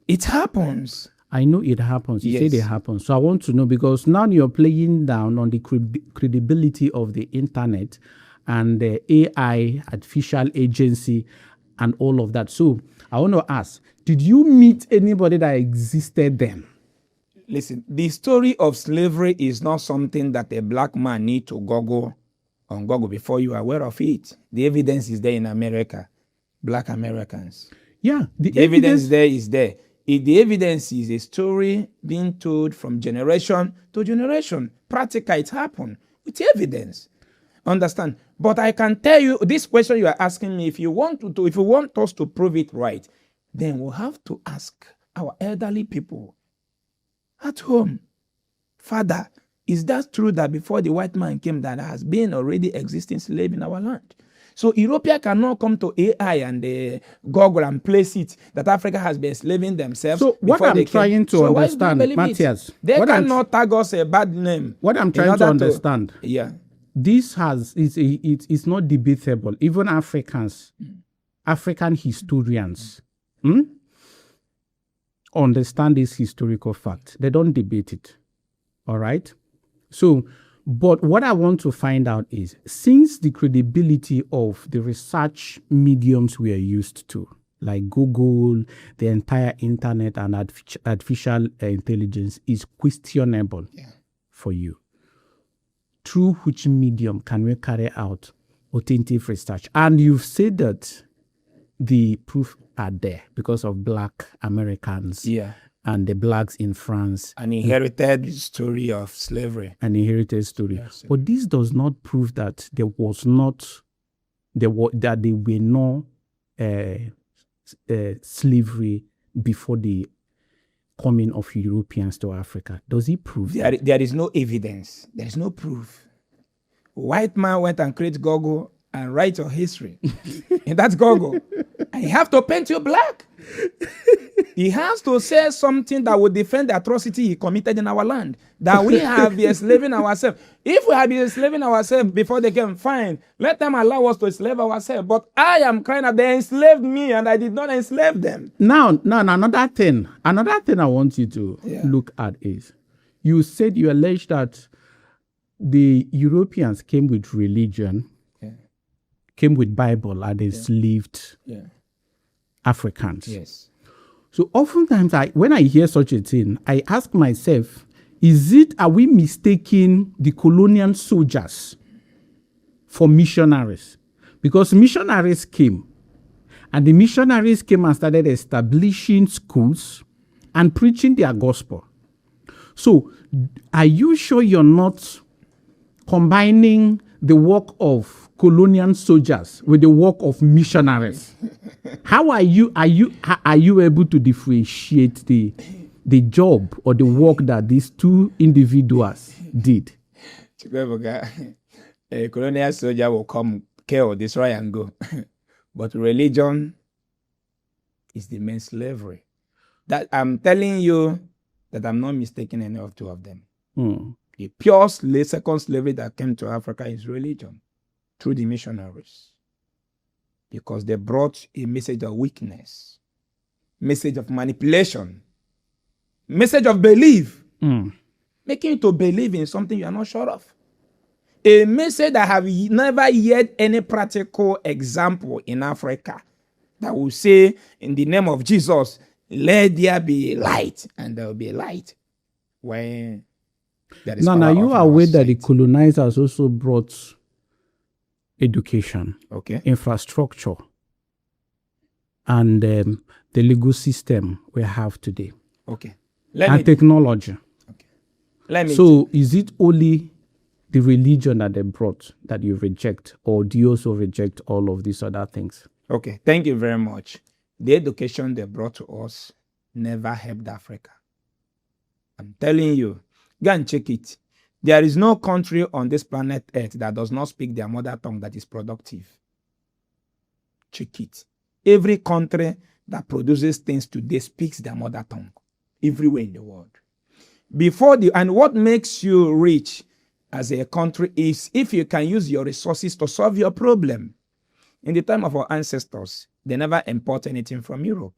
It happens.
I know it happens. You said it happens. So I want to know, because now you're playing down on the credibility of the internet and the AI, artificial agency, and all of that. So I want to ask, did you meet anybody that existed then?
Listen, the story of slavery is not something that a black man need to Google on Google before you are aware of it. The evidence is there in America. Black Americans.
Yeah.
The evidence there is there. The evidence is a story being told from generation to generation. Practically, it happened with evidence. Understand? But I can tell you, this question you are asking me, if you want us to prove it right, then we'll have to ask our elderly people at home. Father, is that true that before the white man came, that has been already existing slave in our land? So Europeans cannot come to AI and Google and place it that Africa has been enslaving themselves.
So what I'm trying to understand, Mathias,
they cannot tag us a bad name.
What I'm trying to understand, this it's not debatable. Even African historians understand this historical fact. They don't debate it. All right? So, but what I want to find out is, since the credibility of the research mediums we are used to, like Google, the entire internet and artificial intelligence is questionable for you. Through which medium can we carry out authentic research? And you've said that the proof are there because of Black Americans and the blacks in France.
An inherited story of slavery.
An inherited story.
Yes,
but this does not prove that there was not, that there were no slavery before the coming of Europeans to Africa. Does it prove that?
There is no evidence. There is no proof. White man went and created Google and write your history. And that's Google. And he have to paint you black. He has to say something that would defend the atrocity he committed in our land. That we have been enslaving ourselves. If we have been enslaving ourselves before they came, fine. Let them allow us to enslave ourselves. But I am crying that they enslaved me and I did not enslave them.
Now, another thing I want you to look at is, you said, you alleged that the Europeans came with religion, came with Bible, and enslaved Africans.
Yes.
So oftentimes, when I hear such a thing, I ask myself, are we mistaking the colonial soldiers for missionaries? Because missionaries came, and the missionaries came and started establishing schools and preaching their gospel. So are you sure you're not combining the work of colonial soldiers with the work of missionaries? How are you able to differentiate the job or the work that these two individuals did?
A colonial soldier will come, kill, destroy, and go. But religion is the main slavery. That I'm telling you that I'm not mistaking any of two of them. The pure second slavery that came to Africa is religion, through the missionaries. Because they brought a message of weakness, message of manipulation, message of belief, making you to believe in something you are not sure of. A message that have never yet any practical example in Africa that will say, in the name of Jesus, let there be light, and there will be light. When there is
now you are aware that the colonizers also brought education, infrastructure, and the legal system we have today, and technology. Is it only the religion that they brought that you reject, or do you also reject all of these other things?
Okay, thank you very much. The education they brought to us never helped Africa. I'm telling you, go and check it. There is no country on this planet Earth that does not speak their mother tongue that is productive. Check it. Every country that produces things today speaks their mother tongue. Everywhere in the world. And what makes you rich as a country is if you can use your resources to solve your problem. In the time of our ancestors, they never import anything from Europe.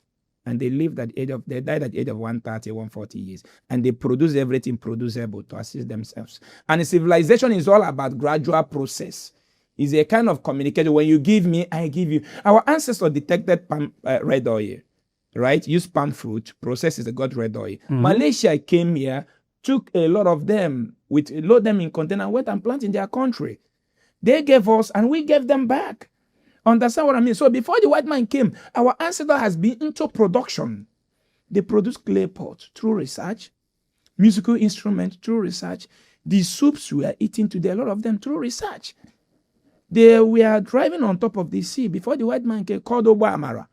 And they died at the age of 130, 140 years. And they produce everything producible to assist themselves. And civilization is all about gradual process. It's a kind of communication. When you give me, I give you. Our ancestors detected red oil, right? Use palm fruit, processed, they got red oil. Malaysia came here, took a lot of them, load them in container, went and plant in their country. They gave us, and we gave them back. Understand what I mean? So before the white man came, our ancestor has been into production. They produced clay pots through research, musical instruments through research. The soups we are eating today, a lot of them through research. We are driving on top of the sea before the white man came, called Omenala.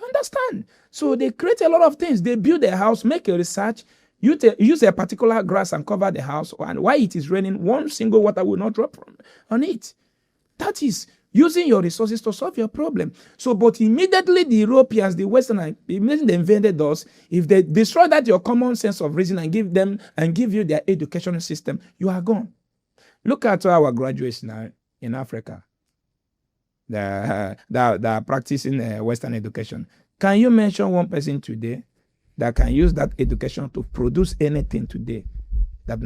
Understand? So they create a lot of things. They build a house, make a research, use a particular grass and cover the house. And while it is raining, one single water will not drop on it. That is using your resources to solve your problem. So, but immediately the Europeans, the Westerners, immediately they invaded us. If they destroy that your common sense of reason and give you their education system, you are gone. Look at our graduates now in Africa that are practicing Western education. Can you mention one person today that can use that education to produce anything today that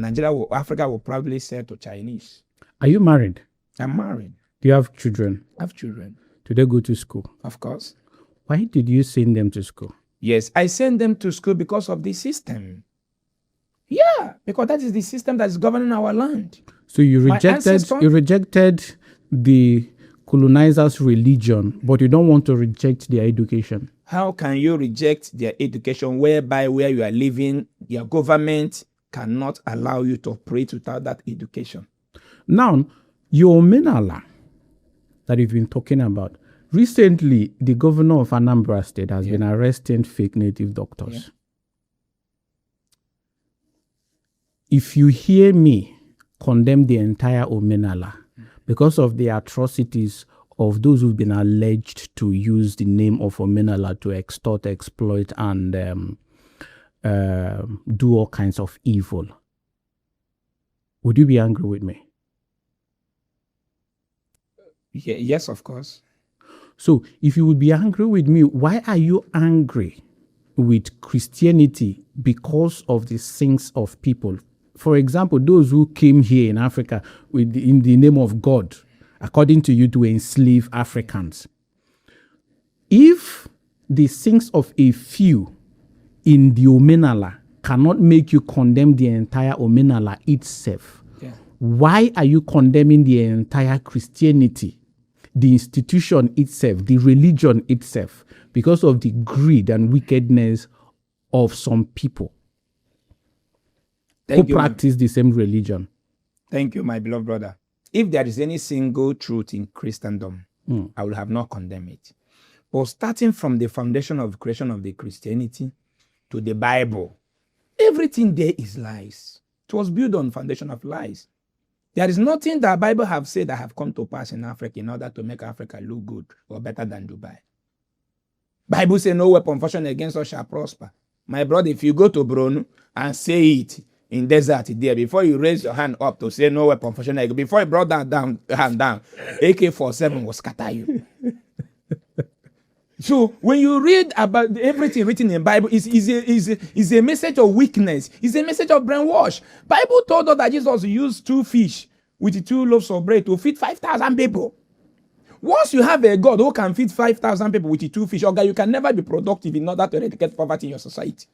Africa will probably sell to Chinese?
Are you married?
I'm married.
Do you have children?
I have children.
Do they go to school?
Of course.
Why did you send them to school?
Yes, I sent them to school because of the system. Yeah, because that is the system that is governing our land.
So you rejected the colonizers' religion, but you don't want to reject their education.
How can you reject their education whereby where you are living, your government cannot allow you to operate without that education?
Now, your Omenala that you've been talking about, recently the governor of Anambra State has been arresting fake native doctors. Yeah. If you hear me condemn the entire Omenala because of the atrocities of those who've been alleged to use the name of Omenala to extort, exploit, and do all kinds of evil, would you be angry with me?
Yeah, yes, of course.
So if you would be angry with me, why are you angry with Christianity because of the sins of people? For example, those who came here in Africa in the name of God, according to you, to enslave Africans. If the sins of a few in the Omenala cannot make you condemn the entire Omenala itself, why are you condemning the entire Christianity, the institution itself, the religion itself, because of the greed and wickedness of some people who practice the same religion?
Thank you, my beloved brother. If there is any single truth in Christendom, I will have not condemned it. But starting from the foundation of creation of the Christianity to the Bible, everything there is lies. It was built on foundation of lies. There is nothing that the Bible have said that have come to pass in Africa in order to make Africa look good or better than Dubai. Bible says no weapon fashioned against us shall prosper. My brother, if you go to Brunei and say it in desert there, before you raise your hand up to say no weapon fashioned against, before you brought that hand down, AK-47 will scatter you. So when you read about everything written in the Bible, is a message of weakness. It's a message of brainwash. Bible told us that Jesus used 2 fish with 2 loaves of bread to feed 5,000 people. Once you have a God who can feed 5,000 people with 2 fish, you can never be productive in order to eradicate poverty in your society.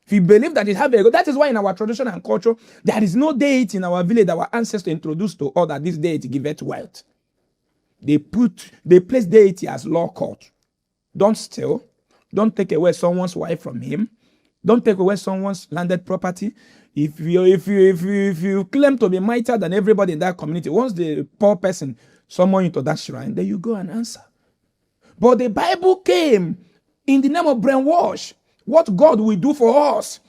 If you believe that it have a God, that is why in our tradition and culture, there is no deity in our village that our ancestors introduced to us that this deity giveth wealth. They place deity as law court. Don't steal. Don't take away someone's wife from him. Don't take away someone's landed property. If you claim to be mightier than everybody in that community, once the poor person summon you to that shrine, then you go and answer. But the Bible came in the name of brainwash. What God will do for us.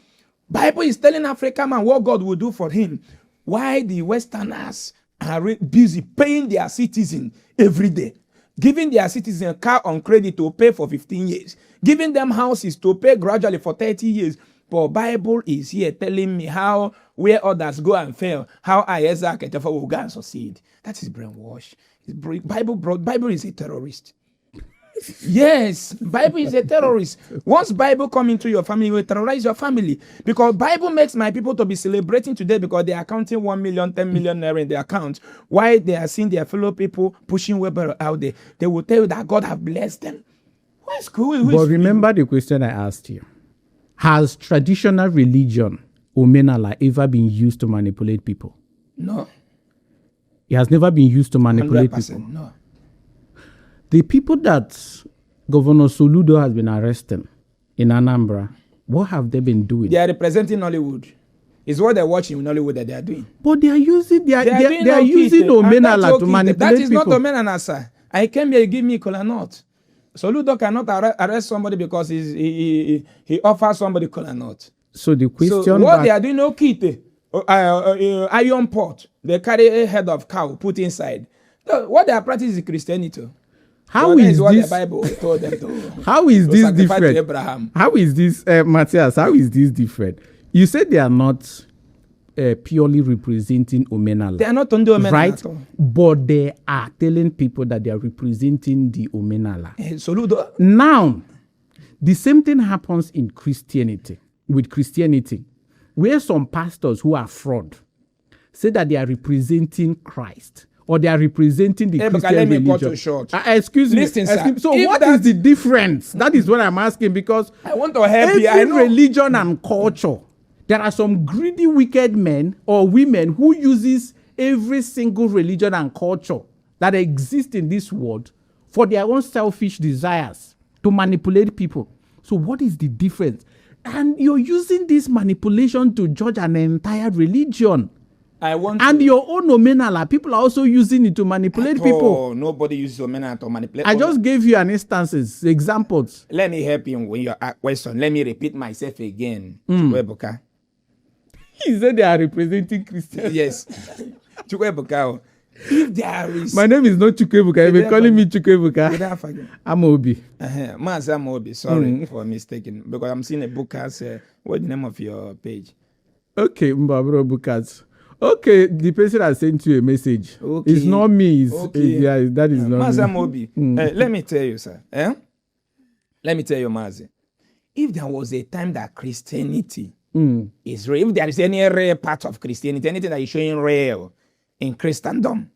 Bible is telling African man what God will do for him. Why the Westerners are busy paying their citizens every day. Giving their citizens a car on credit to pay for 15 years. Giving them houses to pay gradually for 30 years. But Bible is here telling me how, where others go and fail, how I, Ezeaku, will go and succeed. That is brainwash. Bible is a terrorist. Yes, Bible is a terrorist. Once Bible come into your family, it will terrorize your family. Because Bible makes my people to be celebrating today because they are counting 1 million, 10 million naira in their account. Why they are seeing their fellow people pushing Weber out there. They will tell you that God have blessed them. What's cool?
But remember the question I asked you. Has traditional religion, Omenala, ever been used to manipulate people?
No.
It has never been used to manipulate people?
No.
The people that Governor Soludo has been arresting in Anambra, what have they been doing?
They are representing Nollywood. It's what they're watching in Nollywood that they are doing.
But they are using Omenala to manipulate people.
That is not Omenala, sir. I came here, give me kola nut. Soludo cannot arrest somebody because he offers somebody kola nut.
So the question...
So what they are doing, no kite, iron pot, they carry a head of cow, put inside. So what they are practicing is Christianity.
How is
what
this?
The Bible told them to.
How is this different?
To Abraham.
How is this, Mathias? How is this different? You said they are not purely representing Omenala.
They are not on the Omenala,
right?
at all.
But they are telling people that they are representing the Omenala.
Soludo.
Now, the same thing happens in Christianity. With Christianity, where some pastors who are fraud say that they are representing Christ, or they are representing the Christian
let me cut
religion.
you short.
Excuse me.
Listen, sir,
So
if
what is the difference? That is what I'm asking, because
I want to help you. I
every
know.
religion and culture, there are some greedy, wicked men or women who uses every single religion and culture that exists in this world for their own selfish desires to manipulate people. So what is the difference? And you're using this manipulation to judge an entire religion. And your own Omenala, people are also using it to manipulate people.
Nobody uses Omenala to manipulate.
I just gave you an instances, examples.
Let me help you with your question. Let me repeat myself again. Chukwuebuka.
He said they are representing Christians.
Yes. Chukwuebuka. If there is...
My name is not Chukwuebuka. You've been calling me Chukwuebuka. I'm Obi.
Master Obi. Sorry for mistaking. Because I'm seeing a book as... what's the name of your page?
Okay, Mbabro Bukas. Okay, the person has sent you a message. Okay. It's not me. That is not
Master
me.
Obi. Let me tell you, sir. Let me tell you, Mazi. If there was a time that Christianity is real, if there is any rare part of Christianity, anything that is showing real in Christendom,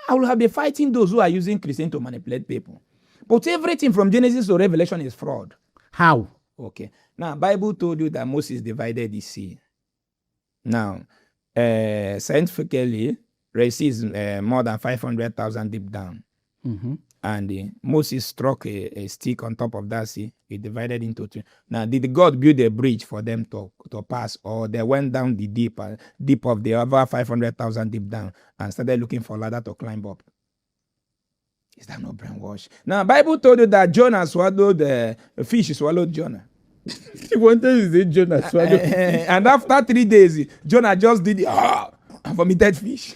I will have been fighting those who are using Christianity to manipulate people. But everything from Genesis to Revelation is fraud.
How?
Okay. Now, Bible told you that Moses divided the sea. Now, scientifically, Red Sea is more than 500,000 deep down. And Moses struck a stick on top of that sea. It divided into two. Now, did God build a bridge for them to pass, or they went down the deep of the over 500,000 deep down and started looking for a ladder to climb up? Is that not brainwash? Now, Bible told you that Jonah swallowed a fish, swallowed Jonah.
He wanted to say Jonah swallowed
and after 3 days, Jonah just did vomited fish.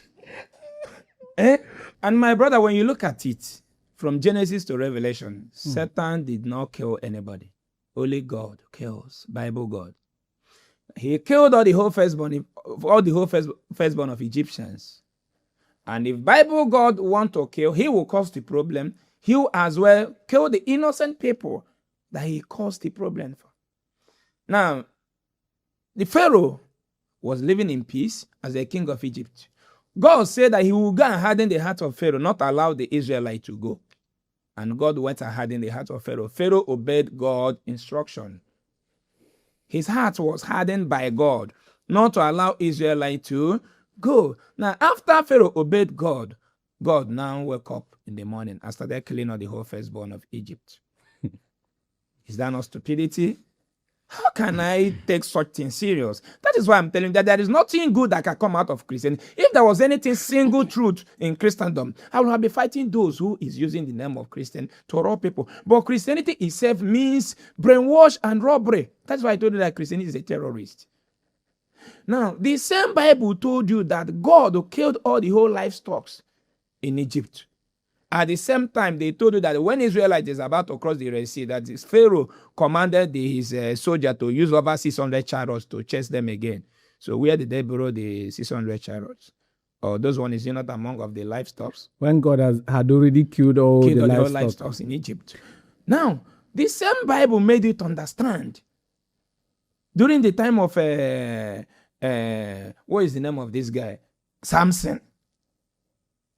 And my brother, when you look at it, from Genesis to Revelation, Satan did not kill anybody. Only God kills. Bible God. He killed all the whole firstborn of Egyptians. And if Bible God want to kill, he will cause the problem. He will as well kill the innocent people that he caused the problem for. Now, the Pharaoh was living in peace as a king of Egypt. God said that he will go and harden the heart of Pharaoh, not allow the Israelites to go. And God went and hardened the heart of Pharaoh. Pharaoh obeyed God's instruction. His heart was hardened by God, not to allow Israelites to go. Now, after Pharaoh obeyed God, God now woke up in the morning and started killing all the whole firstborn of Egypt. Is that not stupidity? How can I take such things serious? That is why I'm telling you that there is nothing good that can come out of Christianity. If there was anything single truth in Christendom, I would have been fighting those who is using the name of Christian to rob people. But Christianity itself means brainwash and robbery. That's why I told you that Christianity is a terrorist. Now, the same Bible told you that God killed all the whole livestock in Egypt. At the same time, they told you that when Israelites is about to cross the Red Sea, that Pharaoh commanded his soldier to use over 600 chariots to chase them again. So where did they borrow the 600 chariots? Or those one is not among of the livestock?
When God had already killed all the
livestock in Egypt. Now, the same Bible made it understand. During the time of, what is the name of this guy? Samson.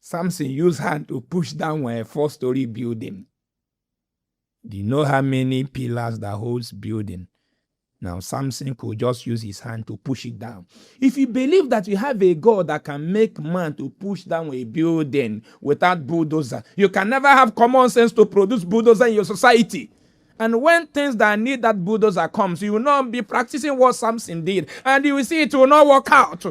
Samson used hand to push down a 4-story building. Do you know how many pillars that holds building? Now, Samson could just use his hand to push it down. If you believe that you have a God that can make man to push down a building without bulldozer, you can never have common sense to produce bulldozer in your society. And when things that need that bulldozer comes, you will not be practicing what Samson did. And you will see it will not work out.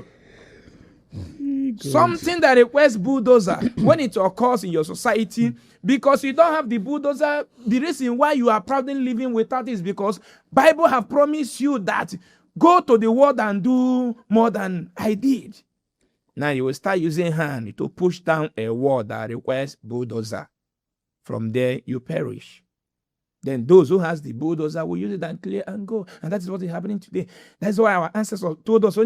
Something that requires bulldozer when it occurs in your society, because you don't have the bulldozer, the reason why you are proudly living without it is because Bible have promised you that go to the world and do more than I did. Now you will start using hand to push down a wall that requires bulldozer. From there you perish. Then those who has the bulldozer will use it and clear and go. And that is what is happening today. That's why our ancestors told us,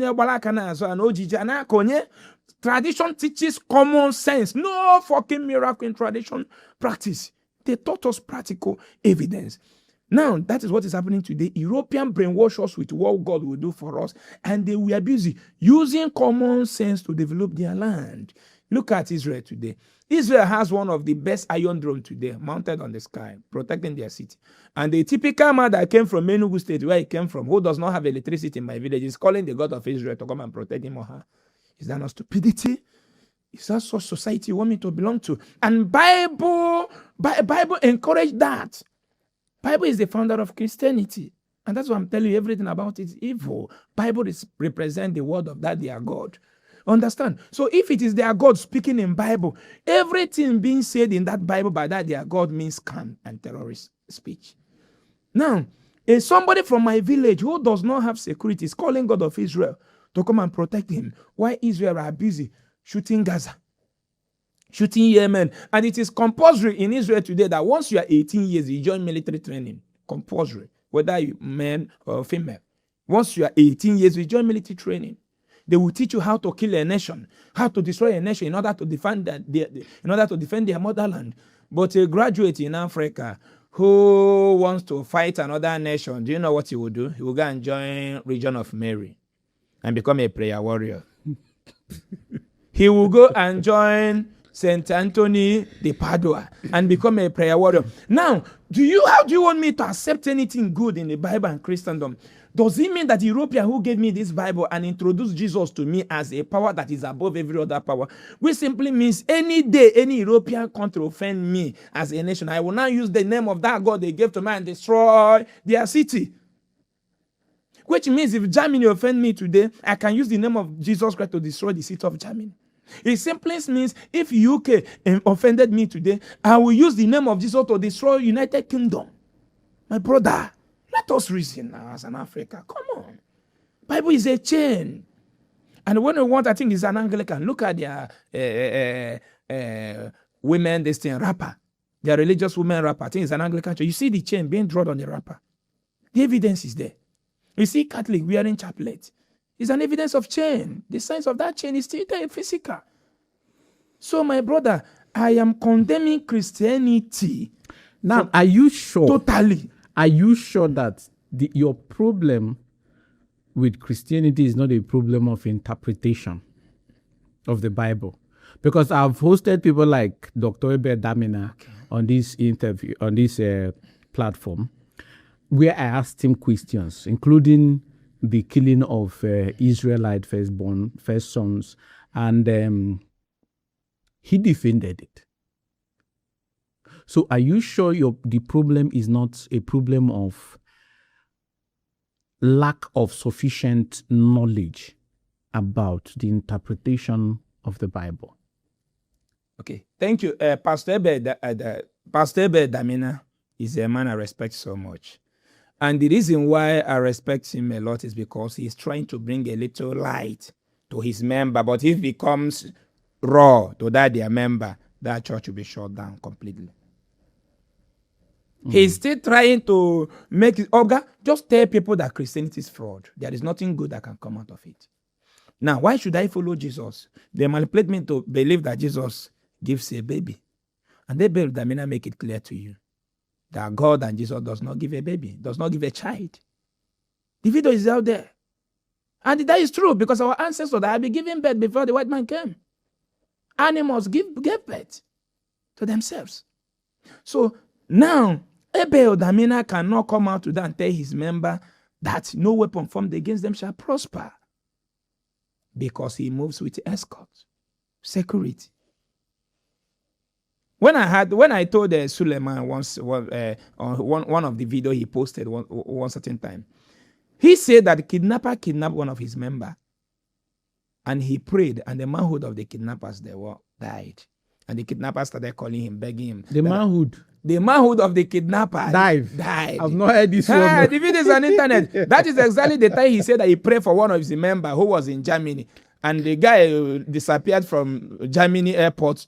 tradition teaches common sense. No fucking miracle in tradition practice. They taught us practical evidence. Now, that is what is happening today. European brainwash us with what God will do for us. And they were busy using common sense to develop their land. Look at Israel today. Israel has one of the best iron dome today, mounted on the sky, protecting their city. And the typical man that came from Enugu State, where he came from, who does not have electricity in my village, is calling the God of Israel to come and protect him or her. Is that not stupidity? Is that such society you want me to belong to? And Bible encourage that. Bible is the founder of Christianity. And that's why I'm telling you, everything about it is evil. Bible represents the word of that their God. Understand? So if it is their God speaking in Bible, everything being said in that Bible by that their God means scam and terrorist speech. Now, somebody from my village who does not have security is calling God of Israel to come and protect him, while Israel are busy shooting Gaza, shooting Yemen. And it is compulsory in Israel today that once you are 18 years, you join military training. Compulsory, whether you man or female. Once you are 18 years, you join military training. They will teach you how to kill a nation, how to destroy a nation in order to defend their motherland. But a graduate in Africa who wants to fight another nation, do you know what he will do? He will go and join Region of Mary and become a prayer warrior. He will go and join St. Anthony de Padua and become a prayer warrior. Now, how do you want me to accept anything good in the Bible and Christendom? Does it mean that the European who gave me this Bible and introduced Jesus to me as a power that is above every other power, which simply means any day any European country offend me as a nation, I will now use the name of that God they gave to me and destroy their city? Which means if Germany offend me today, I can use the name of Jesus Christ to destroy the city of Germany. It simply means if UK offended me today, I will use the name of Jesus to destroy United Kingdom. My brother, let us reason now as an Africa. Come on. Bible is a chain. And when we want, I think it's an Anglican. Look at their women, this thing, rapper. Their religious women rapper. I think it's an Anglican church. You see the chain being drawn on the rapper. The evidence is there. You see Catholic wearing chaplet. It's an evidence of chain. The signs of that chain is still there, physical. So, my brother, I am condemning Christianity.
Now, are you sure?
Totally.
Are you sure that your problem with Christianity is not a problem of interpretation of the Bible? Because I've hosted people like Dr. Ebe Damina on this interview, on this platform, where I asked him questions, including the killing of Israelite first sons, and he defended it. So are you sure the problem is not a problem of lack of sufficient knowledge about the interpretation of the Bible?
Okay, thank you. Pastor Ebe Damina is a man I respect so much. And the reason why I respect him a lot is because he's trying to bring a little light to his member. But if it becomes raw to that their member, that church will be shut down completely. He's still trying to make it, just tell people that Christianity is fraud. There is nothing good that can come out of it. Now, why should I follow Jesus? They manipulate me to believe that Jesus gives a baby. And they believe that may not make it clear to you that God and Jesus does not give a baby, does not give a child. The video is out there. And that is true because our ancestors that had been giving birth before the white man came. Animals gave birth to themselves. So now, Abel Damina cannot come out to that and tell his member that no weapon formed against them shall prosper. Because he moves with escort, security. When I told Suleiman once on one of the video he posted one certain time, he said that the kidnapper kidnapped one of his members, and he prayed, and the manhood of the kidnappers died, and the kidnappers started calling him, begging him.
The
manhood of the kidnapper died.
I've not heard this one.
The video is on internet. That is exactly the time he said that he prayed for one of his members who was in Germany. And the guy disappeared from Germany airport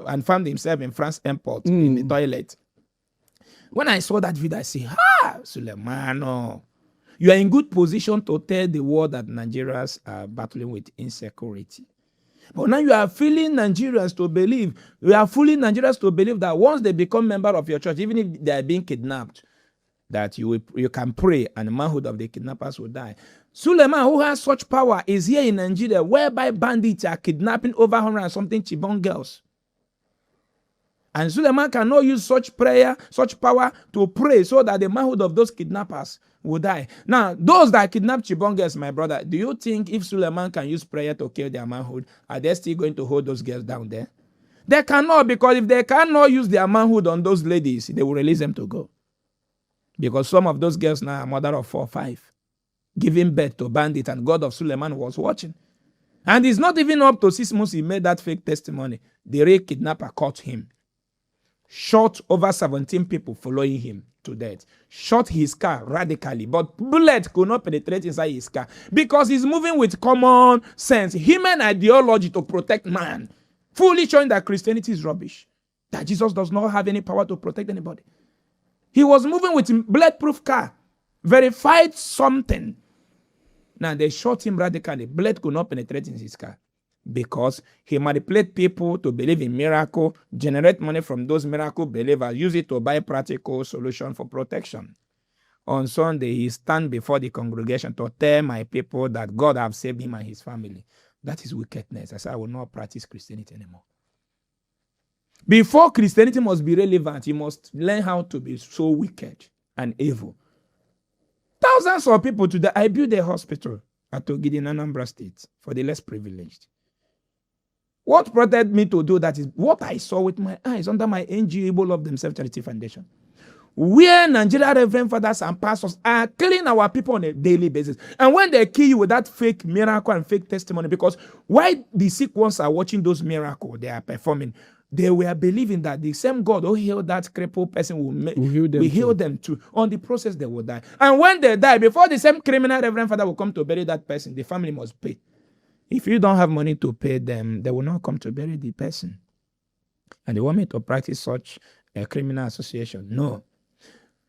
and found himself in France airport in the toilet. When I saw that video, I said, Suleimano, you are in good position to tell the world that Nigerians are battling with insecurity. But now you are fooling Nigerians to believe, that once they become member of your church, even if they are being kidnapped, that you can pray and the manhood of the kidnappers will die. Suleiman, who has such power, is here in Nigeria, whereby bandits are kidnapping over 100 and something Chibon girls. And Suleiman cannot use such prayer, such power to pray so that the manhood of those kidnappers will die. Now, those that kidnap Chibon girls, my brother, do you think if Suleiman can use prayer to kill their manhood, are they still going to hold those girls down there? They cannot, because if they cannot use their manhood on those ladies, they will release them to go. Because some of those girls now are mother of 4 or 5, giving birth to bandits, and God of Suleiman was watching. And it's not even up to 6 months he made that fake testimony. The real kidnapper caught him. Shot over 17 people following him to death. Shot his car radically, but bullet could not penetrate inside his car because he's moving with common sense, human ideology to protect man, fully showing that Christianity is rubbish, that Jesus does not have any power to protect anybody. He was moving with a bulletproof car, verified something. Now they shot him radically. Bullet could not penetrate in his car, because he manipulated people to believe in miracle, generate money from those miracle believers, use it to buy practical solution for protection. On Sunday, he stand before the congregation to tell my people that God have saved him and his family. That is wickedness. I said, I will not practice Christianity anymore. Before Christianity must be relevant, you must learn how to be so wicked and evil. Thousands of people today. I built a hospital at Ogidi in Anambra State for the less privileged. What prompted me to do that is what I saw with my eyes under my NGO Igbo Love Themselves Charity Foundation, where Nigerian Reverend Fathers and pastors are killing our people on a daily basis. And when they kill you with that fake miracle and fake testimony, because why the sick ones are watching those miracles they are performing, they were believing that the same God who healed that crippled person will heal them too. On the process, they will die. And when they die, before the same criminal Reverend Father will come to bury that person, the family must pay. If you don't have money to pay them, they will not come to bury the person. And they want me to practice such a criminal association. No.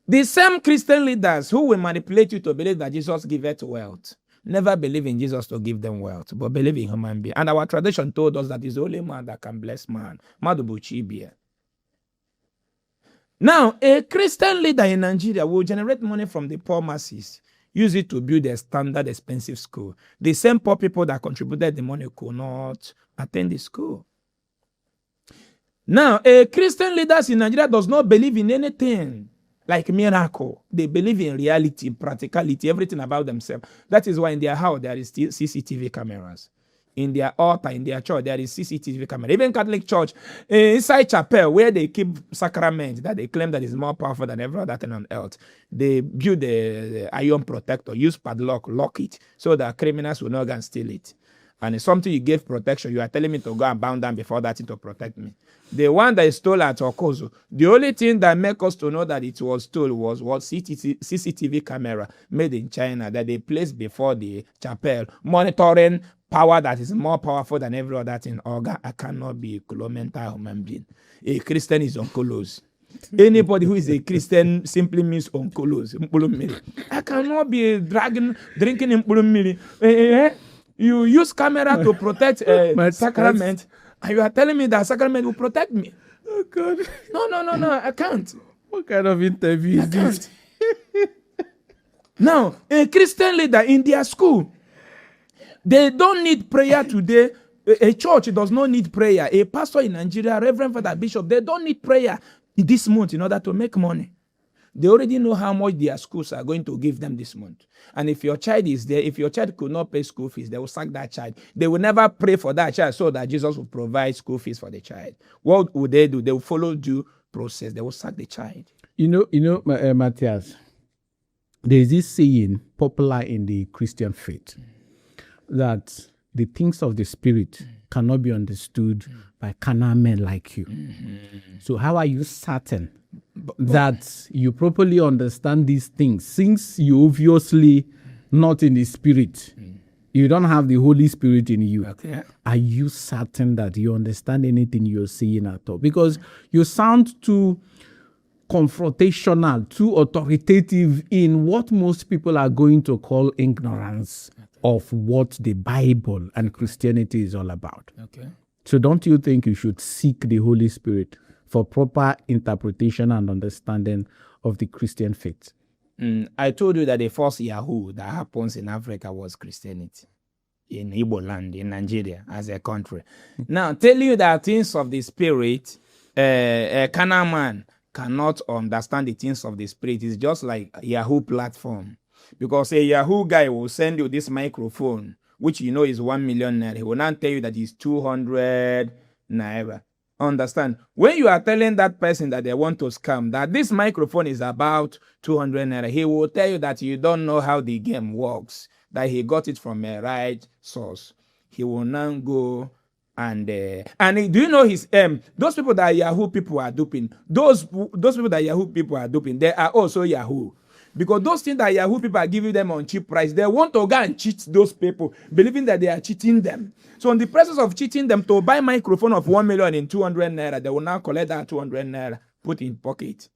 The same Christian leaders who will manipulate you to believe that Jesus giveth wealth never believe in Jesus to give them wealth, but believe in human being. And our tradition told us that it's the only man that can bless man. Now, a Christian leader in Nigeria will generate money from the poor masses, use it to build a standard expensive school. The same poor people that contributed the money could not attend the school. Now, a Christian leader in Nigeria does not believe in anything like miracle. They believe in reality, practicality, everything about themselves. That is why in their house there is still CCTV cameras. In their altar, in their church, there is CCTV camera. Even Catholic Church, inside chapel, where they keep sacrament that they claim that is more powerful than every other thing on earth, they build the iron protector, use padlock, lock it, so that criminals will not go and steal it. And it's something you gave protection. You are telling me to go and bound down before that thing to protect me. The one that is stole at Okozo, the only thing that make us to know that it was stolen was what CCTV camera made in China that they placed before the chapel, monitoring power that is more powerful than every other thing. Oga, I cannot be a colomental human being. A Christian is oncolos. Anybody who is a Christian simply means oncolos. I cannot be drinking impulumiri. You use camera to protect sacrament, and you are telling me that sacrament will protect me.
Oh God!
No, I can't.
What kind of interview is this?
Now, a Christian leader in their school, they don't need prayer today. A church does not need prayer. A pastor in Nigeria, Reverend Father, Bishop, they don't need prayer this month in order to make money. They already know how much their schools are going to give them this month. And if your child is there, if your child could not pay school fees, they will sack that child. They will never pray for that child so that Jesus will provide school fees for the child. What would they do? They will follow due process. They will sack the child.
Matthias, there is this saying popular in the Christian faith that the things of the spirit cannot be understood by carnal men like you. So how are you certain that you properly understand these things, since you obviously not in the spirit? You don't have the Holy Spirit in you.
Okay.
Are you certain that you understand anything you're saying at all? Because you sound too confrontational, too authoritative in what most people are going to call ignorance of what the Bible and Christianity is all about.
Okay.
So don't you think you should seek the Holy Spirit for proper interpretation and understanding of the Christian faith?
I told you that the first Yahoo that happens in Africa was Christianity. In Igbo land, in Nigeria, as a country. Now, telling you that things of the spirit, a carnal man cannot understand the things of the spirit is just like a Yahoo platform. Because a Yahoo guy will send you this microphone, which you know is 1 million naira. He will not tell you that it's 200 naira. Understand? When you are telling that person that they want to scam, that this microphone is about 200 naira, he will tell you that you don't know how the game works, that he got it from a right source. He will now go and do you know his those people that Yahoo people are duping, those people that Yahoo people are duping, they are also Yahoo. Because those things that Yahoo people are giving them on cheap price, they want to go and cheat those people, believing that they are cheating them. So in the process of cheating them to buy microphone of 1 million in 200 naira, they will now collect that 200 naira, put in pocket,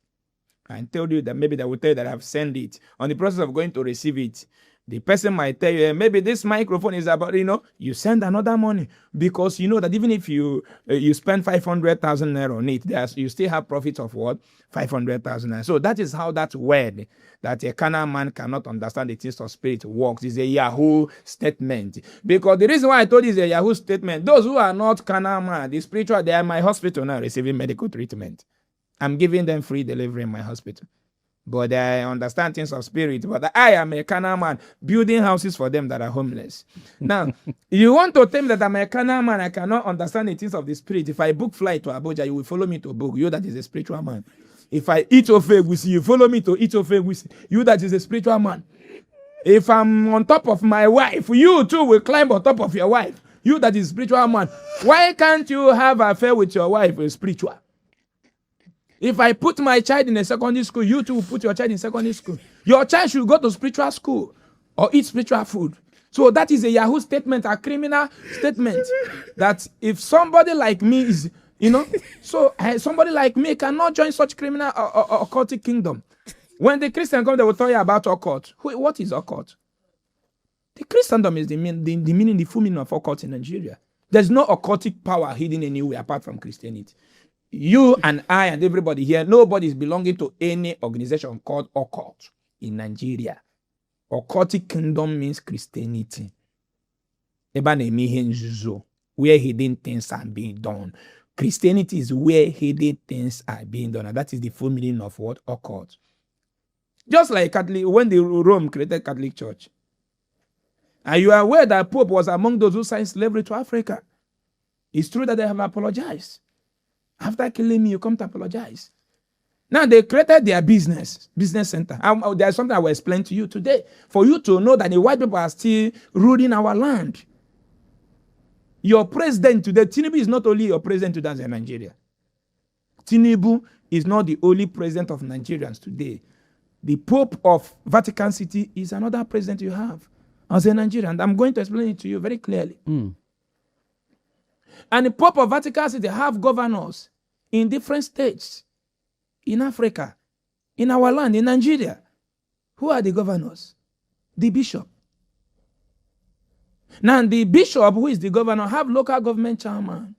and tell you that maybe they will tell you that I've sent it. On the process of going to receive it, the person might tell you, maybe this microphone is about, you send another money, because you know that even if you spend 500,000 naira on it, you still have profit of what? 500,000 naira. So that is how that word, that a carnal man cannot understand the things of spirit, works. Is a Yahoo statement. Because the reason why I told you it's a Yahoo statement, those who are not carnal man, the spiritual, they are in my hospital now receiving medical treatment. I'm giving them free delivery in my hospital. But I understand things of spirit. But I am a carnal man building houses for them that are homeless. Now, you want to tell me that I'm a carnal man, I cannot understand the things of the spirit. If I book flight to Abuja, you will follow me to book. You that is a spiritual man. If I eat ofe egusi, you follow me to eat ofe egusi. You that is a spiritual man. If I'm on top of my wife, you too will climb on top of your wife. You that is a spiritual man. Why can't you have an affair with your wife who is spiritual? If I put my child in a secondary school, you too will put your child in secondary school. Your child should go to spiritual school or eat spiritual food. So that is a Yahoo statement, a criminal statement. That if somebody like me is, somebody like me cannot join such criminal or occultic kingdom. When the Christian come, they will tell you about occult. What is occult? The Christendom is the meaning, the full meaning of occult in Nigeria. There's no occultic power hidden anywhere apart from Christianity. You and I and everybody here, nobody is belonging to any organization called occult in Nigeria. Occultic kingdom means Christianity. Where hidden things are being done. Christianity is where hidden things are being done. And that is the full meaning of what? Occult. Just like Catholic, when the Rome created Catholic Church. And you are aware that Pope was among those who signed slavery to Africa. It's true that they have apologized. After killing me, you come to apologize. Now they created their business center. There's something I will explain to you today. For you to know that the white people are still ruling our land. Your president today, Tinubu is not only your president today in Nigeria. Tinubu is not the only president of Nigerians today. The Pope of Vatican City is another president you have as a Nigerian. And I'm going to explain it to you very clearly. And the Pope of Vatican City have governors in different states, in Africa, in our land, in Nigeria. Who are the governors? The bishop. Now, the bishop, who is the governor, have local government chairman.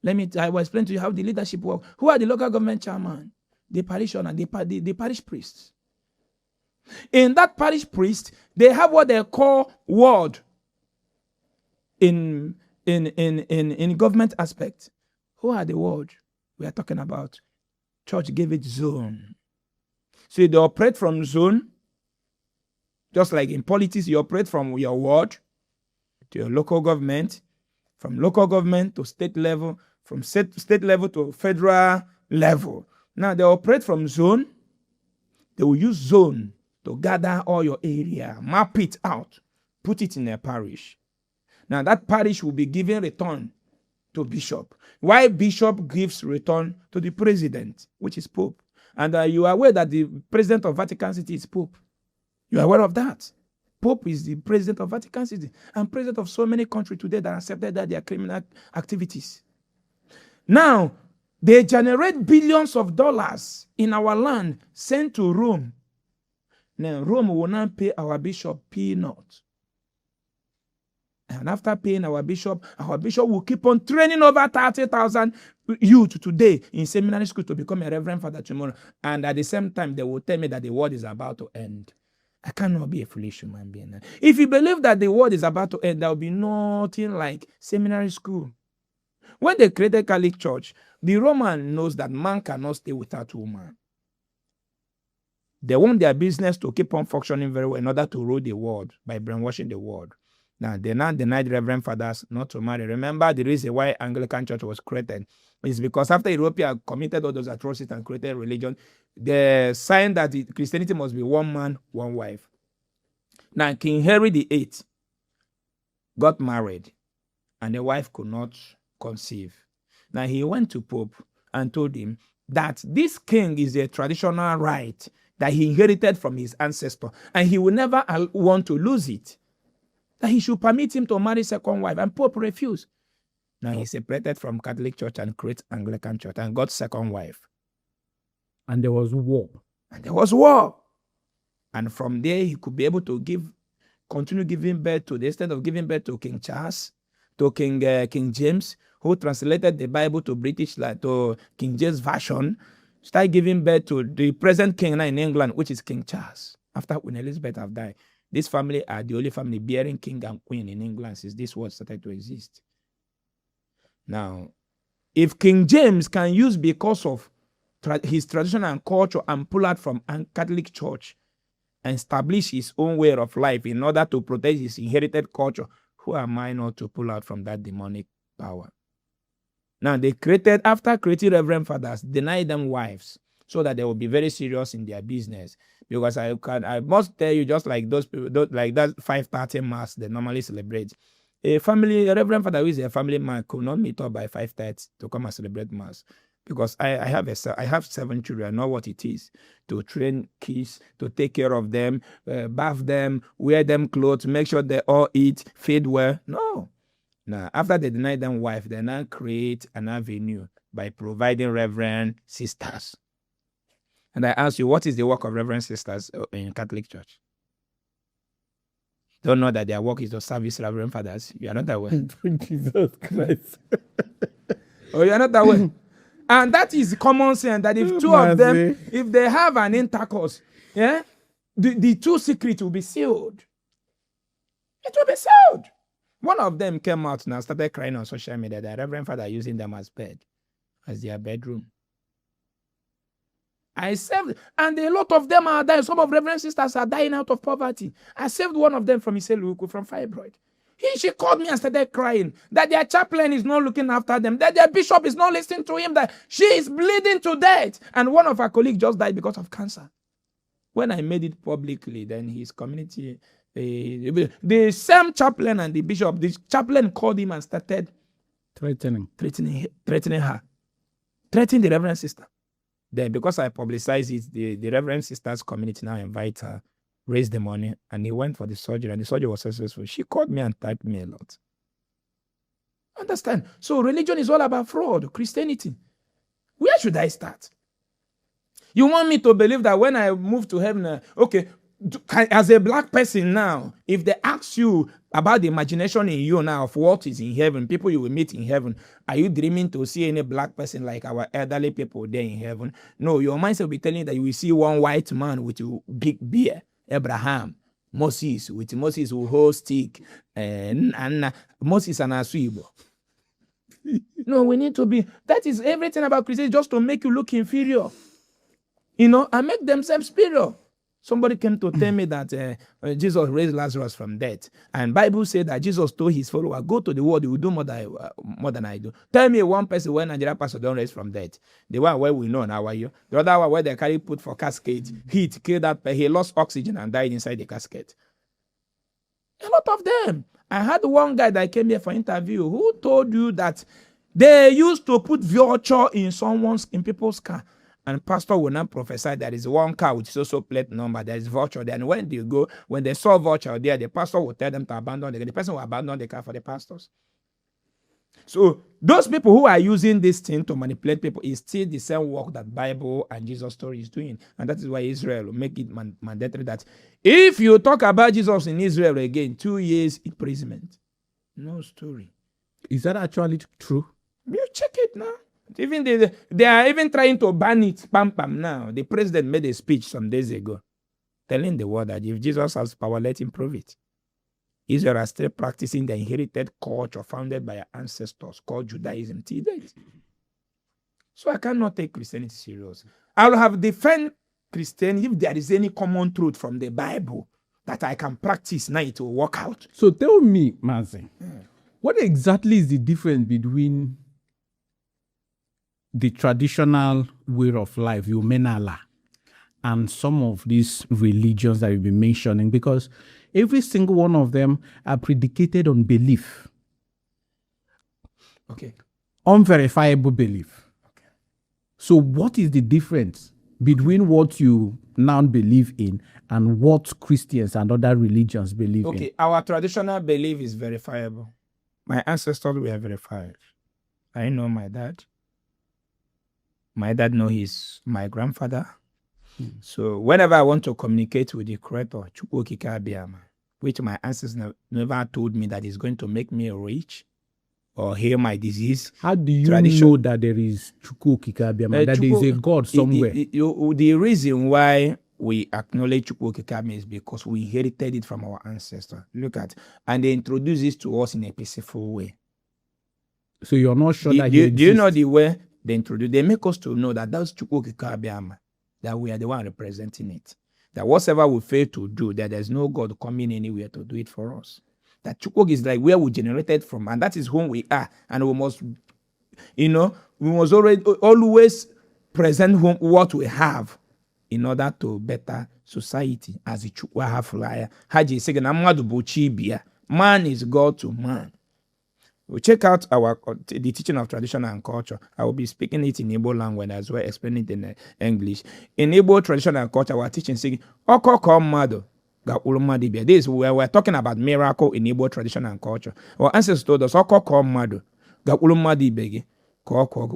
I will explain to you how the leadership works. Who are the local government chairman? The parishioner, the parish priests. In that parish priest, they have what they call ward in government aspect. Who are the ward we are talking about? Church gave it zone. So they operate from zone. Just like in politics, you operate from your ward to your local government, from local government to state level, from state level to federal level. Now they operate from zone. They will use zone to gather all your area, map it out, put it in a parish. Now that parish will be given return to bishop. Why bishop gives return to the president, which is Pope. And you are aware that the president of Vatican City is Pope. You are aware of that. Pope is the president of Vatican City and president of so many countries today that accepted that their criminal activities. Now, they generate billions of dollars in our land sent to Rome. Now, Rome will not pay our bishop peanuts. And after paying our bishop will keep on training over 30,000 youth today in seminary school to become a reverend father tomorrow. And at the same time, they will tell me that the world is about to end. I cannot be a foolish human being. If you believe that the world is about to end, there will be nothing like seminary school. When they created Catholic Church, the Roman knows that man cannot stay without woman. They want their business to keep on functioning very well in order to rule the world by brainwashing the world. Now, they now denied Reverend Fathers not to marry. Remember, the reason why Anglican Church was created is because after Europe committed all those atrocities and created religion, they signed that Christianity must be one man, one wife. Now, King Henry VIII got married, and the wife could not conceive. Now, he went to Pope and told him that this king is a traditional right that he inherited from his ancestor, and he will never want to lose it. That he should permit him to marry second wife, and Pope refused. Now he separated from Catholic Church and created Anglican Church and got second wife.
And there was war.
And from there, he could be able to continue giving birth to the extent of giving birth to King Charles, to King James, who translated the Bible to British, to King James Version, start giving birth to the present king now in England, which is King Charles, after Queen Elizabeth have died. This family are the only family bearing king and queen in England since this world started to exist. Now, if King James can use because of his tradition and culture and pull out from Catholic Church and establish his own way of life in order to protect his inherited culture, who am I not to pull out from that demonic power? Now, after creating Reverend Fathers, deny them wives so that they will be very serious in their business. Because I must tell you, just like those people, like that 5:30 mass they normally celebrate. A Reverend Father who is a family man could not meet up by 5:30 to come and celebrate mass. Because I have 7 children. I know what it is to train kids, to take care of them, bath them, wear them clothes, make sure they all eat, feed well. No. Now, after they deny them wife, they now create an avenue by providing reverend sisters. And I ask you, what is the work of reverend sisters in Catholic Church? Don't know that their work is to service reverend fathers. You are not aware.
Jesus Christ.
Oh, you are not aware. And that is common sense that if two of them, if they have an intercourse, yeah, the two secrets will be sealed. It will be sealed. One of them came out and started crying on social media that Reverend Father using them as bed, as their bedroom. I saved, and a lot of them are dying. Some of Reverend sisters are dying out of poverty. I saved one of them from Ezeaku, from fibroid. She called me and started crying that their chaplain is not looking after them, that their bishop is not listening to him, that she is bleeding to death. And one of her colleagues just died because of cancer. When I made it publicly, then his community, the same chaplain and the bishop, the chaplain called him and started threatening her, threatening the Reverend sister. Then, because I publicized it, the Reverend sister's community now invite her, raise the money, and he went for the surgery, and the surgery was successful. She called me and typed me a lot. Understand? So religion is all about fraud, Christianity. Where should I start? You want me to believe that when I move to heaven, okay, as a black person now, if they ask you about the imagination in you now of what is in heaven, people you will meet in heaven, are you dreaming to see any black person like our elderly people there in heaven? No, your mindset will be telling you that you will see one white man with a big beard, Abraham, Moses who hold stick, and Moses and Asuibo. No, we need to be, that is everything about Christianity, just to make you look inferior, and make themselves superior. Somebody came to tell me that Jesus raised Lazarus from death. And Bible said that Jesus told his follower, go to the world, you will do more than I do. Tell me one person when Nigeria pastor don't raise from death. The one where we know now, the other one where they carry put for casket, heat, killed that, he lost oxygen and died inside the casket. A lot of them. I had one guy that came here for interview who told you that they used to put vulture in people's car. And pastor will not prophesy there is one car with so plate number, there is vulture there. And when they saw vulture there, the pastor will tell them to abandon the car. The person will abandon the car for the pastors. So those people who are using this thing to manipulate people is still the same work that Bible and Jesus story is doing. And that is why Israel will make it mandatory that if you talk about Jesus in Israel again, 2 years imprisonment. No story.
Is that actually true?
You check it now. Even they are even trying to ban it. Pam now. The president made a speech some days ago telling the world that if Jesus has power, let him prove it. Israel are still practicing the inherited culture founded by our ancestors called Judaism till date. So I cannot take Christianity serious. I will have defend Christianity if there is any common truth from the Bible that I can practice now it will work out.
So tell me, Mazi, what exactly is the difference between the traditional way of life, the Omenala, and some of these religions that you've been mentioning? Because every single one of them are predicated on belief.
Okay.
Unverifiable belief.
Okay.
So what is the difference between what you now believe in and what Christians and other religions believe in?
Okay, our traditional belief is verifiable. My ancestors were verified. I know my dad. My dad knows my grandfather. So whenever I want to communicate with the Creator, Chukwu Okike Abiyama, which my ancestors never told me that is going to make me rich or heal my disease.
How do you know that there is Chukwu Okike Abiyama, that there is a God somewhere?
The reason why we acknowledge Chukwu Okike Abiyama is because we inherited it from our ancestors. Look at, and they introduce this to us in a peaceful way.
So you're not sure that
do you know the way they introduce? They make us to know that that's Chukwu Okike Abiyama, that we are the one representing it. That whatever we fail to do, that there's no God coming anywhere to do it for us. That Chukwu is like where we generated from, and that is whom we are. And we must, we must always present what we have in order to better society as a Chukwu have liar. Haji saying, man is God to man. We check out the teaching of tradition and culture. I will be speaking it in Igbo language as well, explaining it in English. In Igbo tradition and culture, our teaching saying, this is where we're talking about miracle in Igbo tradition and culture. Our ancestors told us,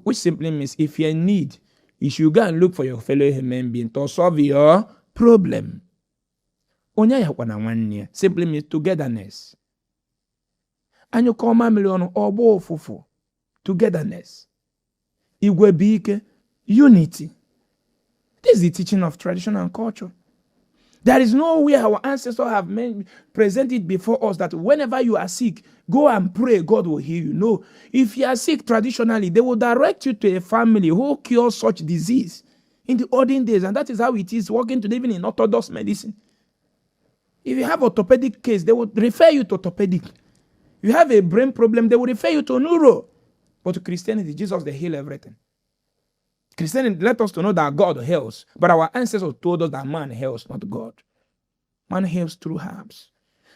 which simply means if you're in need, you should go and look for your fellow human being to solve your problem. Simply means togetherness. And you call my million or fufu. Togetherness. Igwebike. Unity. This is the teaching of tradition and culture. There is no way our ancestors have presented before us that whenever you are sick, go and pray, God will heal you. No. If you are sick traditionally, they will direct you to a family who cures such disease in the olden days. And that is how it is working today, even in orthodox medicine. If you have orthopedic case, they will refer you to orthopedic. If you have a brain problem, they will refer you to neuro. But to Christianity, Jesus, they heal everything. Christianity let us to know that God heals. But our ancestors told us that man heals, not God. Man heals through herbs.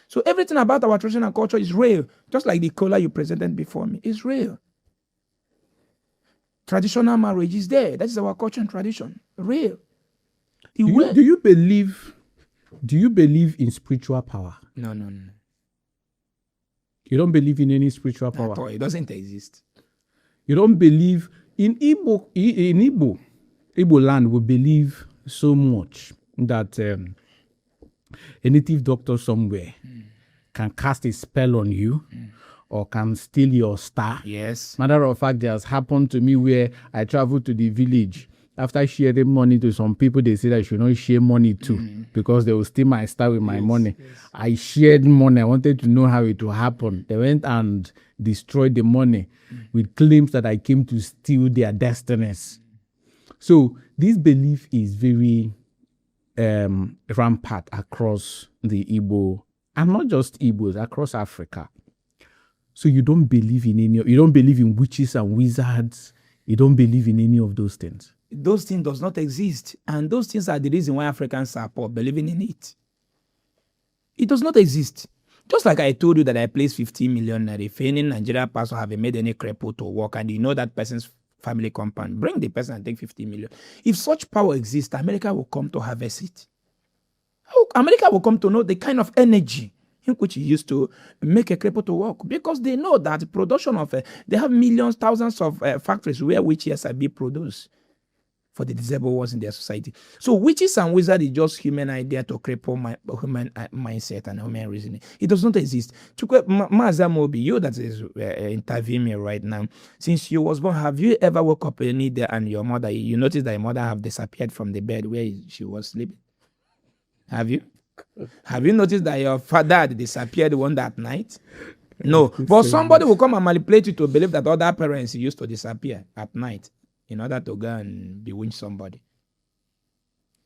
So everything about our tradition and culture is real. Just like the cola you presented before me is real. Traditional marriage is there. That is our culture and tradition. Real.
Do you believe in spiritual power?
No.
You don't believe in any spiritual power?
At all. It doesn't exist.
You don't believe in Igbo land, we believe so much that a native doctor somewhere can cast a spell on you or can steal your star.
Yes.
Matter of fact, it has happened to me where I traveled to the village. After sharing money to some people, they said I should not share money too because they will steal my star with my money. Yes. I shared money. I wanted to know how it will happen. They went and destroyed the money with claims that I came to steal their destinies. So this belief is very rampant across the Igbo, and not just Igbos, across Africa. So you don't believe in witches and wizards. You don't believe in any of those things.
Those things does not exist. And those things are the reason why Africans are poor, believing in it. It does not exist. Just like I told you that I placed 15 million, if any Nigerian pastor have made any cripple to work and you know that person's family compound, bring the person and take 50 million. If such power exists, America will come to harvest it. America will come to know the kind of energy in which he used to make a cripple to work, because they know that the production of, they have millions, thousands of factories where which ESIB produce. for the disabled ones in their society. So witches and wizards is just human idea to cripple human mindset and human reasoning. It does not exist. Mazamobi, you that is interviewing me right now, since you was born, have you ever woke up any day and your mother, you noticed that your mother have disappeared from the bed where she was sleeping? Have you? Have you noticed that your father had disappeared one that night? No. But somebody will come and manipulate you to believe that other parents used to disappear at night in order to go and bewitch somebody.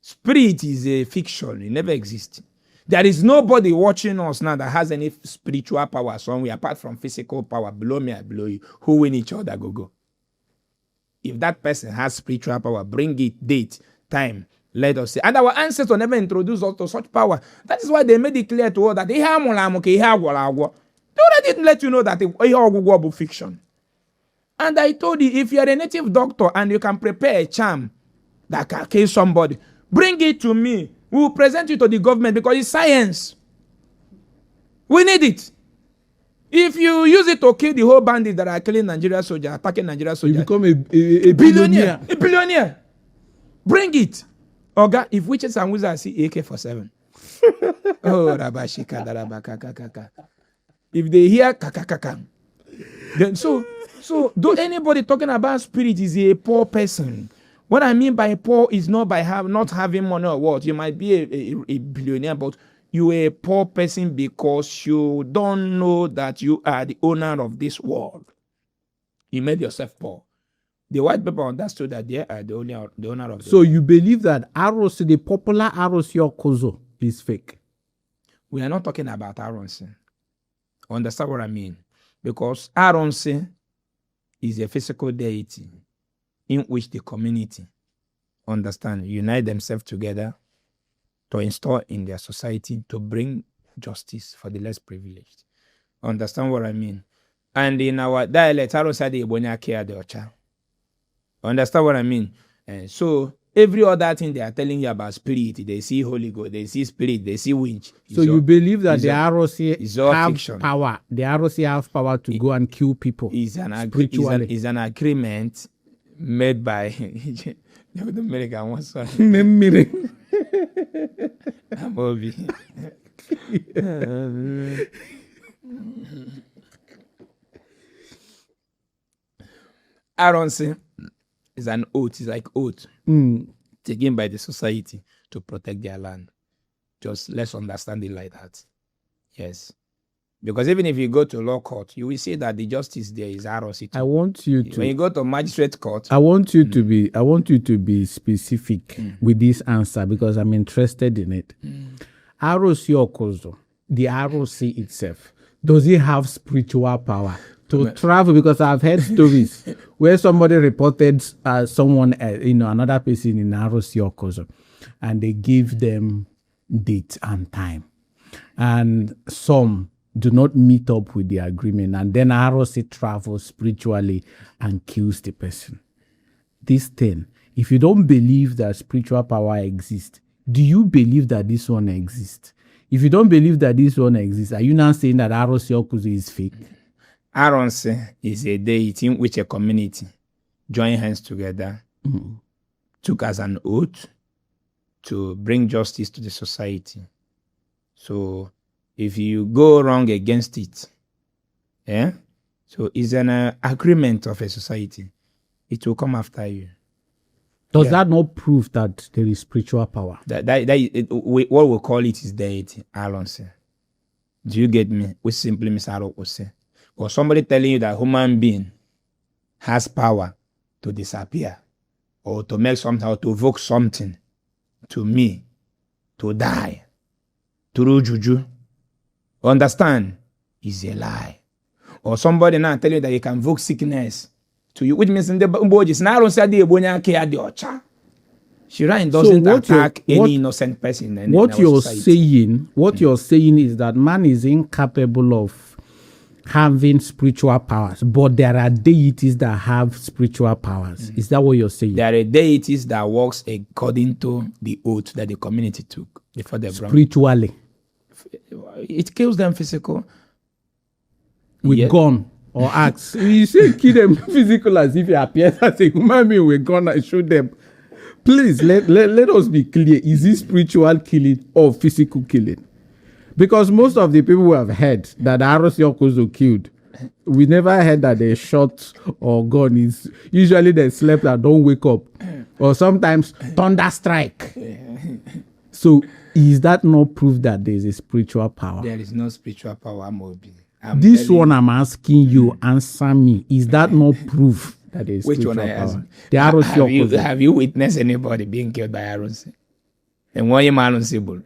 Spirit is a fiction. It never exists. There is nobody watching us now that has any spiritual power somewhere apart from physical power. Below me, I below you. Who win each other, go. If that person has spiritual power, bring it, date, time, let us say. And our ancestors never introduced us to such power. That is why they made it clear to us that they already let you know that it's fiction. And I told you, if you're a native doctor and you can prepare a charm that can kill somebody, bring it to me. We will present you to the government because it's science. We need it. If you use it to kill the whole bandits that are killing Nigerian soldiers, attacking Nigerian soldiers,
you become a billionaire.
A billionaire. Bring it. Oga, if witches and wizards see AK-47. Oh, Rabashika, Darabaka. If they hear kakakaka, then so do anybody talking about spirit is a poor person. What I mean by poor is not by not having money or what. You might be a billionaire, but you are a poor person because you don't know that you are the owner of this world. You made yourself poor. The white people understood that they are the owner of the world.
So you believe that Arosi, the popular Arosi Okozo, is fake?
We are not talking about Aronsi. Understand what I mean? Because Aronsi is a physical deity in which the community unite themselves together to install in their society to bring justice for the less privileged. Understand what I mean? And in our dialect, Aronsi de Ebonya Kia de Ocha. Understand what I mean? And so every other thing they are telling you about spirit, they see Holy Ghost, they see spirit, they see witch.
So you believe that the Arosi have
fiction.
Power? The Arosi have power to go and kill people.
Is an agreement made by the American one. Sorry. Aronsi is an oath. It's like oath taken by the society to protect their land. Just let's understand it like that. Yes. Because even if you go to law court, you will see that the justice there is Arosi.
I want you to.
When you go to magistrate court,
I want you to be specific with this answer because I'm interested in it. Arosi Okozo, the Arosi itself, does it have spiritual power to travel? Because I've heard stories where somebody reported someone, another person in Arosi Okozo, and they give them date and time, and some do not meet up with the agreement, and then Arosi travels spiritually and kills the person. This thing, if you don't believe that spiritual power exists, do you believe that this one exists? If you don't believe that this one exists, are you now saying that Arosi Okozo is fake?
Aronsi is a deity in which a community joined hands together, took as an oath to bring justice to the society. So if you go wrong against it, so it's an agreement of a society. It will come after you.
Does that not prove that there is spiritual power?
What we call it is deity, Aronsi. Do you get me? We simply miss Aronsi. Or somebody telling you that human being has power to disappear or to make something or to evoke something to me, to die, through juju. Understand? Is a lie. Or somebody now tell you that you can evoke sickness to you, which means in the body, Shrine doesn't attack any innocent person.
What you're saying is that man is incapable of having spiritual powers, but there are deities that have spiritual powers. Is that what you're saying?
There are deities that works according to the oath that the community took before they brought.
Spiritually.
It kills them physical.
With gun or axe. You say kill them physical as if he appears as a human being with gun and shoot them. Please, let us be clear. Is this spiritual killing or physical killing? Because most of the people who have heard that Aros Yokozo killed, we never heard that they shot or gone. Is usually they slept and don't wake up. Or sometimes thunder strike. So is that not proof that there is a spiritual power?
There is no spiritual power, Mobi.
This one I'm asking you, answer me. Is that not proof that there is
Which
spiritual
one I ask?
power? The Aros Yokozo.
Have you witnessed anybody being killed by Aros? And why am I unsable?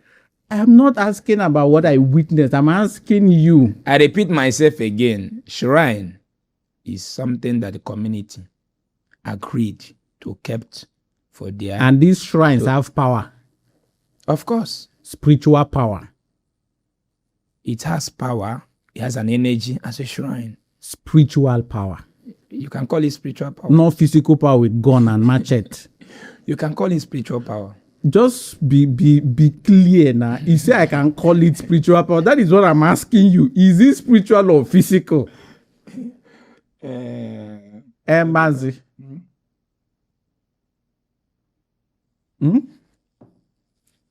I'm not asking about what I witnessed. I'm asking you.
I repeat myself again. Shrine is something that the community agreed to kept for their...
And these shrines have power.
Of course.
Spiritual power.
It has power. It has an energy as a shrine.
Spiritual power.
You can call it spiritual power.
Not physical power with gun and machete.
You can call it spiritual power.
Just be clear now. You say I can call it spiritual power. That is what I'm asking you. Is it spiritual or physical? Mazi.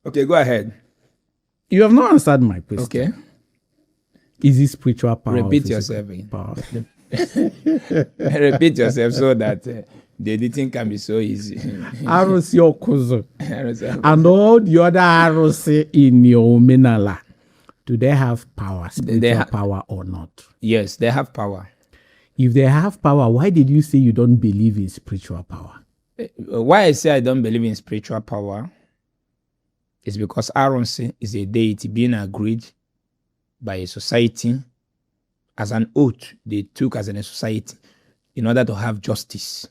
Okay, go ahead.
You have not answered my question.
Okay.
Is it spiritual power?
Repeat yourself again. Repeat yourself so that the editing can be so easy.
Aros Yokozo. And all the other arrows in your Omenala, do they have power, spiritual power or not?
Yes, they have power.
If they have power, why did you say you don't believe in spiritual power?
Why I say I don't believe in spiritual power is because Aaron is a deity being agreed by a society as an oath they took as a society in order to have justice.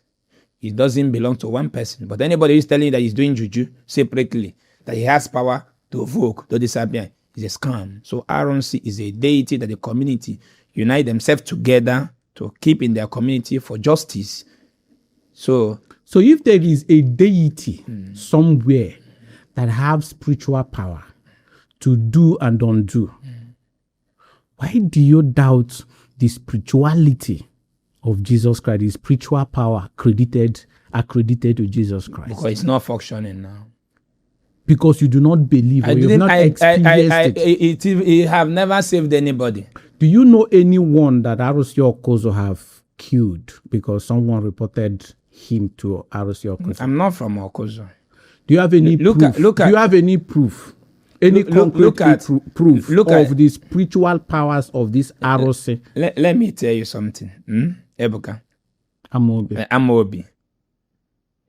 It doesn't belong to one person, but anybody who's telling you that he's doing juju separately, that he has power to evoke, to disappear, is a scam. So Aaron is a deity that the community unite themselves together to keep in their community for justice. So
if there is a deity somewhere that have spiritual power to do and undo, why do you doubt the spirituality of Jesus Christ, the spiritual power accredited to Jesus Christ?
Because it's not functioning now.
Because you do not believe, or you have not experienced it.
It have never saved anybody.
Do you know anyone that Arosio Okozo have killed because someone reported him to Arosio Okozo?
I'm not from Okozo.
Do you have any proof? Do you have any proof? Any concrete proof of the spiritual powers of this Arose?
Let me tell you something. Ebuka. Amobi.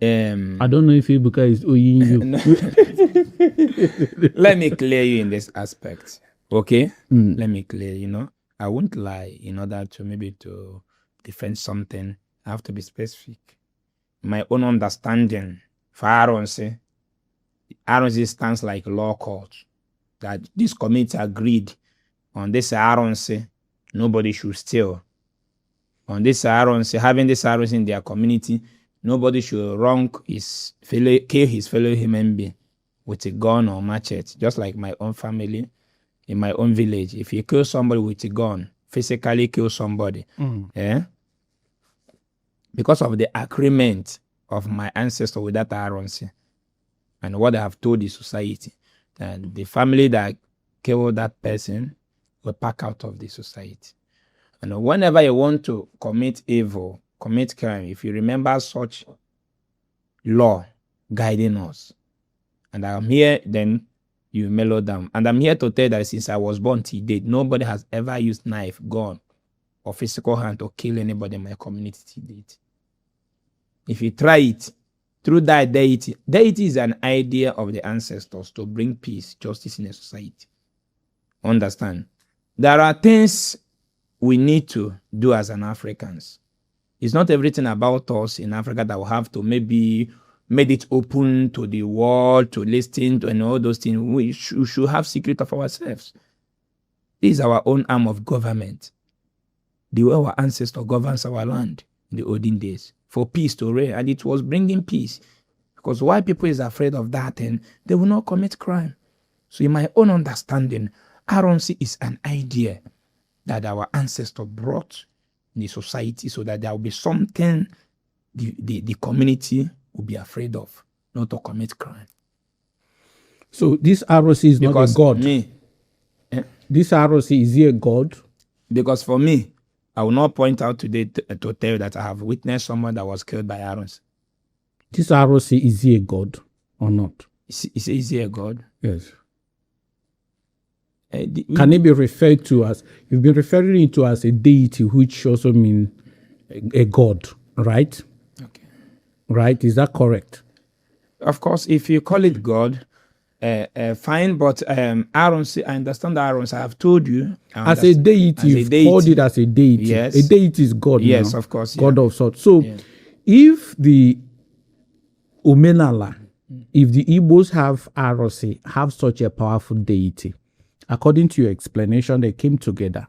I don't know if Ebuka is owing you.
Let me clear you in this aspect. Okay? Let me clear, I won't lie in order to maybe to defend something. I have to be specific. My own understanding for Aronse stands like law court. That this committee agreed on this Aronse, nobody should steal. On this Aronse, having this Aronse in their community, nobody should kill his fellow human being with a gun or machete. Just like my own family, in my own village. If you kill somebody with a gun, physically kill somebody, because of the agreement of my ancestor with that Aronse, and what I have told the society, and the family that killed that person will pack out of the society. And whenever you want to commit evil, commit crime, if you remember such law guiding us, and I'm here, then you mellow down. And I'm here to tell you that since I was born till date, nobody has ever used knife, gun, or physical hand to kill anybody in my community till date. If you try it, through that deity is an idea of the ancestors to bring peace, justice in a society. Understand? There are things we need to do as an Africans. It's not everything about us in Africa that will have to maybe made it open to the world, to listen to, and all those things. We should have secret of ourselves. This is our own arm of government. The way our ancestors governs our land in the olden days for peace to reign, and it was bringing peace. Because why people is afraid of that, and they will not commit crime. So in my own understanding, Aronsi is an idea that our ancestor brought in the society so that there will be something the community will be afraid of. not to commit crime.
So this ROC is
Because
not a god.
Me,
This ROC, is he a god?
because for me, I will not point out today to tell you that I have witnessed someone that was killed by arrows.
This ROC, is he a god or not?
Is he a god?
Yes. Can it be referred to as, you've been referring it to as a deity, which also means a god, right?
Okay.
Right? Is that correct?
Of course, if you call it God, fine, but Aaron's, I understand Aaron's, I have told you.
As a deity, you've called it as a deity.
Yes.
A deity is God.
Yes, of course.
God
Yeah.
of sorts. So if the Omenala, if the Igbos have ROC, have such a powerful deity, according to your explanation, they came together.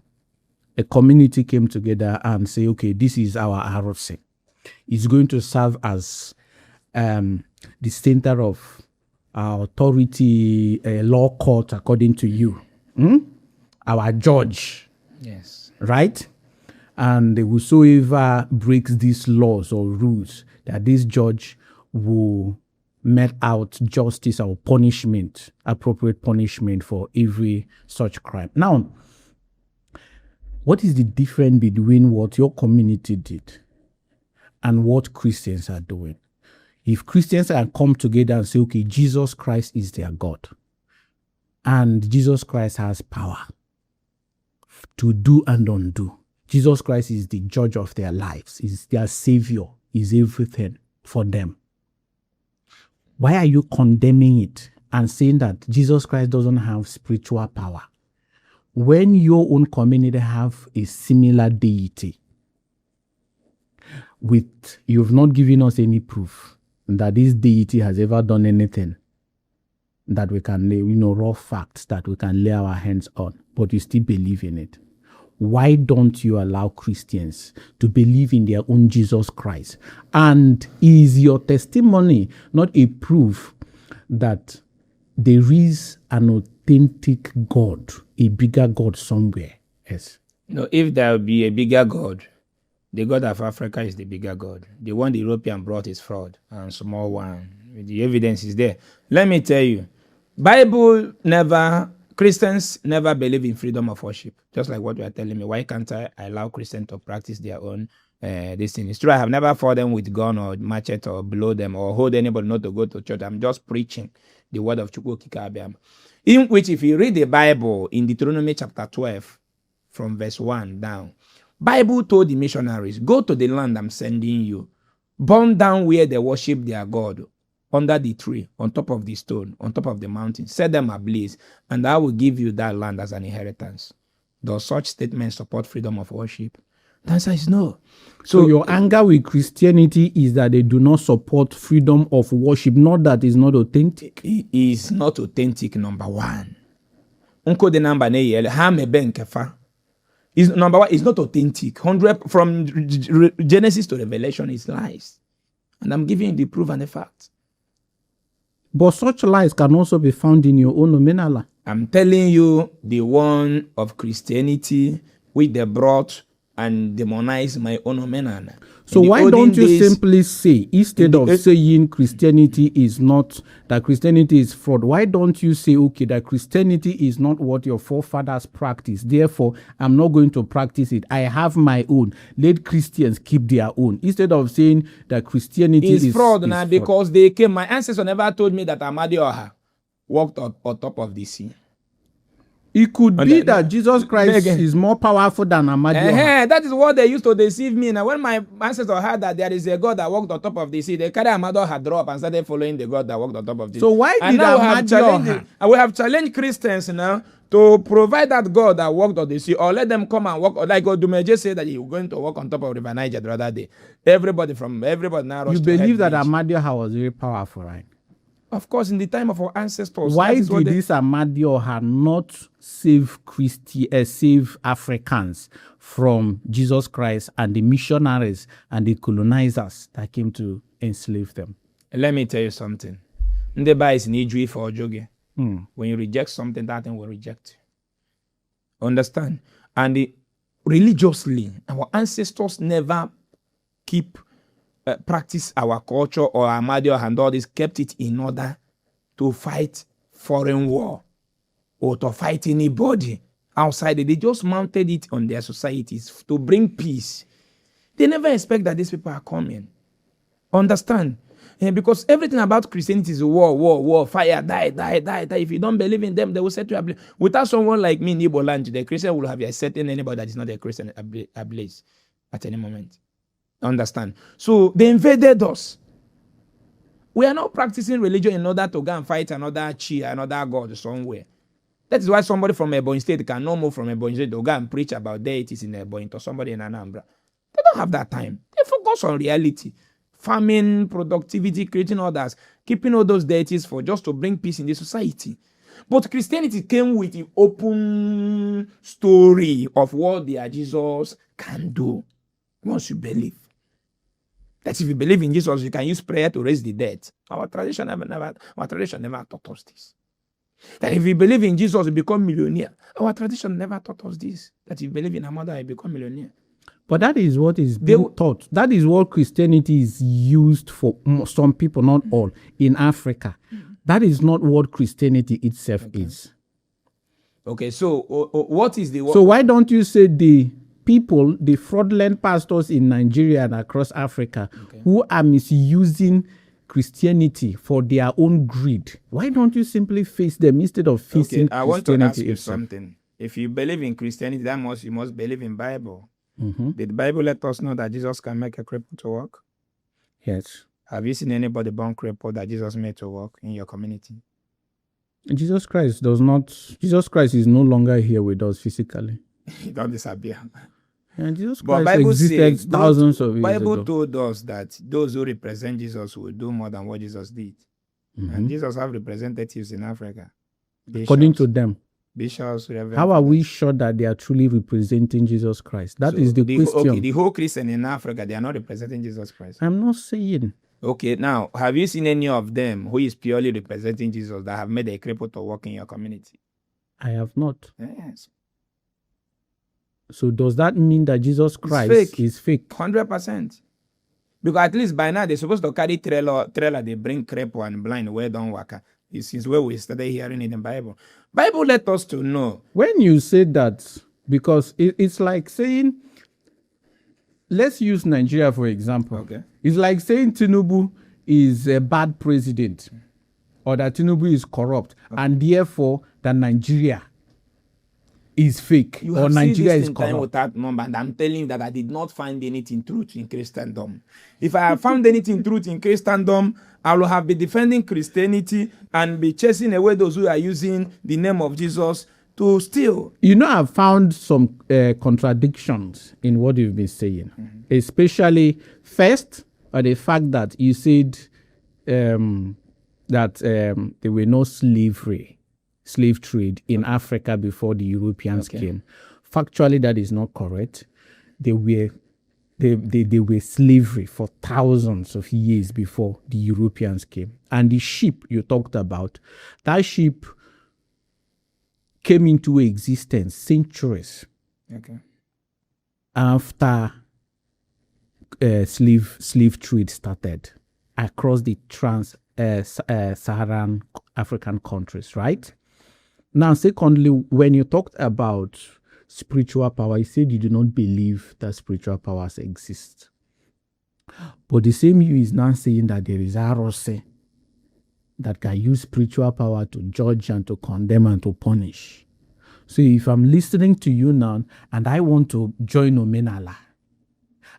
A community came together and say, okay, this is our ROC. It's going to serve as the center of our authority, law court, according to you. Our judge.
Yes.
Right? And whosoever breaks these laws or rules, that this judge will mete out justice or punishment, appropriate punishment for every such crime. Now, what is the difference between what your community did and what Christians are doing? If Christians can come together and say, okay, Jesus Christ is their God, and Jesus Christ has power to do and undo. Jesus Christ is the judge of their lives, is their savior, is everything for them. Why are you condemning it and saying that Jesus Christ doesn't have spiritual power when your own community have a similar deity? You've not given us any proof that this deity has ever done anything that we can lay, raw facts that we can lay our hands on, but you still believe in it. Why don't you allow Christians to believe in their own Jesus Christ? And is your testimony not a proof that there is an authentic God, a bigger God somewhere? Yes.
No, if there will be a bigger God, the God of Africa is the bigger God. The one the European brought is fraud and small one. The evidence is there. Let me tell you, Christians never believe in freedom of worship. Just like what you are telling me. Why can't I allow Christians to practice their own this thing? It's true, I have never fought them with gun or machete or blow them or hold anybody not to go to church. I'm just preaching the word of Chukwu Kikabiam. In which, if you read the Bible in Deuteronomy chapter 12, from verse 1 down, Bible told the missionaries, go to the land I'm sending you, burn down where they worship their God, under the tree, on top of the stone, on top of the mountain, set them ablaze, and I will give you that land as an inheritance. Does such statement support freedom of worship? The answer is no.
So your anger with Christianity is that they do not support freedom of worship, not that it's not authentic.
It is not authentic, number one. Unko the number is number one, it's not authentic. 100 from Genesis to Revelation is lies. And I'm giving you the proof and the facts.
But such lies can also be found in your own Omenala.
I'm telling you the one of Christianity which they brought and demonized my own Omenala.
So why don't you simply say, instead of saying Christianity is not, that Christianity is fraud, why don't you say, okay, that Christianity is not what your forefathers practiced, therefore I'm not going to practice it. I have my own. Let Christians keep their own. Instead of saying that Christianity is
fraud now, because they came, my ancestors never told me that Amadioha walked on top of the sea.
It could be that Jesus Christ is more powerful than Amadioha.
That is what they used to deceive me. Now, when my ancestors heard that there is a God that walked on top of the sea, they carried Amadioha drop and started following the God that walked on top of the sea.
So why did Amadioha?
We have challenged Christians now to provide that God that walked on the sea, or let them come and walk. Like Odumeje said that he was going to walk on top of River Niger the other day. Everybody now rushed.
You believe that Amadioha was very powerful, right?
Of course, in the time of our ancestors.
Why did this Amadioha not save Africans from Jesus Christ and the missionaries and the colonizers that came to enslave them?
Let me tell you something. Ndeba is Nijui for Ojoge. When you reject something, that thing will reject you. Understand? And religiously, our ancestors never keep practice our culture or Amadio and all this, kept it in order to fight foreign war or to fight anybody outside. They just mounted it on their societies to bring peace. They never expect that these people are coming. Understand? Because everything about Christianity is war, fire, die. If you don't believe in them, they will set you ablaze. Without someone like me in Igbo land, the Christian will have setting anybody that is not a Christian ablaze at any moment. Understand? So they invaded us. We are not practicing religion in order to go and fight another chi, another god somewhere. That is why somebody from Ebonyi State can no move from Ebonyi State to go and preach about deities in Ebonyi to somebody in Anambra. They don't have that time. They focus on reality. Farming, productivity, creating others, keeping all those deities for just to bring peace in the society. But Christianity came with an open story of what their Jesus can do once you believe. That if you believe in Jesus, you can use prayer to raise the dead. Our tradition never taught us this. That if you believe in Jesus, you become millionaire. Our tradition never taught us this. That if you believe in a mother, you become millionaire.
But that is what is being taught. That is what Christianity is used for. Some people, not all, in Africa. That is not what Christianity itself is.
Okay, so what is the...
So why don't you say the people, the fraudulent pastors in Nigeria and across Africa, who are misusing Christianity for their own greed? Why don't you simply face them instead of facing Christianity?
I want to ask you something. If you believe in Christianity, that means you must believe in Bible. Did the Bible let us know that Jesus can make a cripple to walk?
Yes.
Have you seen anybody born crippled that Jesus made to walk in your community?
Jesus Christ is no longer here with us physically.
He don't disappear.
And Jesus Christ existed thousands of years ago.
Bible told us that those who represent Jesus will do more than what Jesus did. And Jesus have representatives in Africa.
According to them.
Bishops,
how are we sure that they are truly representing Jesus Christ? That is the question.
Okay, the whole Christian in Africa, they are not representing Jesus Christ.
I'm not saying.
Okay, now, have you seen any of them who is purely representing Jesus that have made a cripple to work in your community?
I have not.
Yes.
So does that mean that Jesus Christ is fake?
100%. Because at least by now they're supposed to carry trailer, they bring cripple and blind where don't work. This is where we started hearing it in the Bible. Bible let us to know.
When you say that, because it's like saying, let's use Nigeria for example.
Okay.
It's like saying Tinubu is a bad president or that Tinubu is corrupt and therefore that Nigeria is fake
You
or
have
Nigeria
seen this
is
in time
corrupt.
without number, and I'm telling you that I did not find anything truth in Christendom. If I have found anything truth in Christendom, I will have been defending Christianity and be chasing away those who are using the name of Jesus to steal.
You know, I've found some contradictions in what you've been saying, especially first, the fact that you said that there were no slave trade in Africa before the Europeans came. Factually, that is not correct. They were slavery for thousands of years before the Europeans came. And the sheep you talked about, that sheep came into existence centuries after slave trade started across the Saharan African countries, right? Now, secondly, when you talked about spiritual power, you said you do not believe that spiritual powers exist. But the same you is now saying that there is Arose that can use spiritual power to judge and to condemn and to punish. So if I'm listening to you now and I want to join Omenala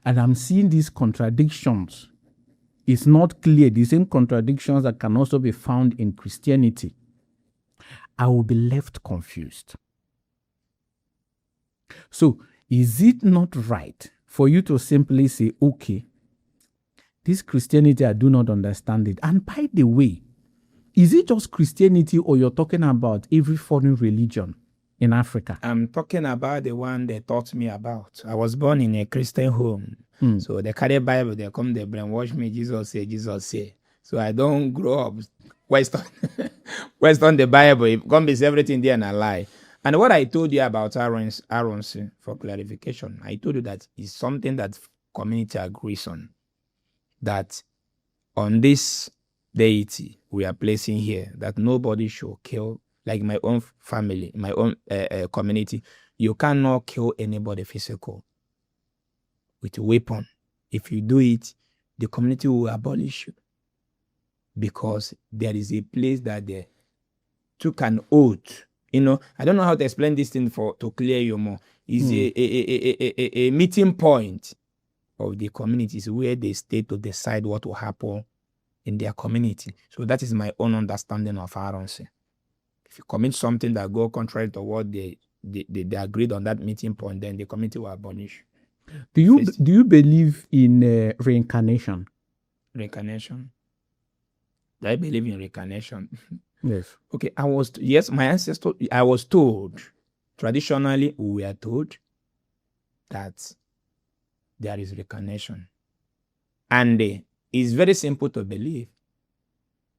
and I'm seeing these contradictions, it's not clear, the same contradictions that can also be found in Christianity, I will be left confused. So, is it not right for you to simply say, okay, this Christianity, I do not understand it. And by the way, is it just Christianity or you're talking about every foreign religion in Africa?
I'm talking about the one they taught me about. I was born in a Christian home. So they carry Bible, they come, they brainwash me, Jesus say. So I don't grow up Western the Bible. It comes everything there and a lie. And what I told you about Aaron's for clarification, I told you that it's something that community agrees on. that on this deity we are placing here, that nobody should kill, like my own family, my own community, you cannot kill anybody physical with a weapon. If you do it, the community will abolish you, because there is a place that they took an oath. You know, I don't know how to explain this thing to clear you more. It's a meeting point of the communities where they stay to decide what will happen in their community. So that is my own understanding of RNC. If you commit something that go contrary to what they agreed on that meeting point, then the community will abolish.
Do you believe in reincarnation?
Reincarnation? Do I believe in reincarnation?
Yes.
Okay, my ancestors, I was told, traditionally we were told that there is reincarnation. And it's very simple to believe.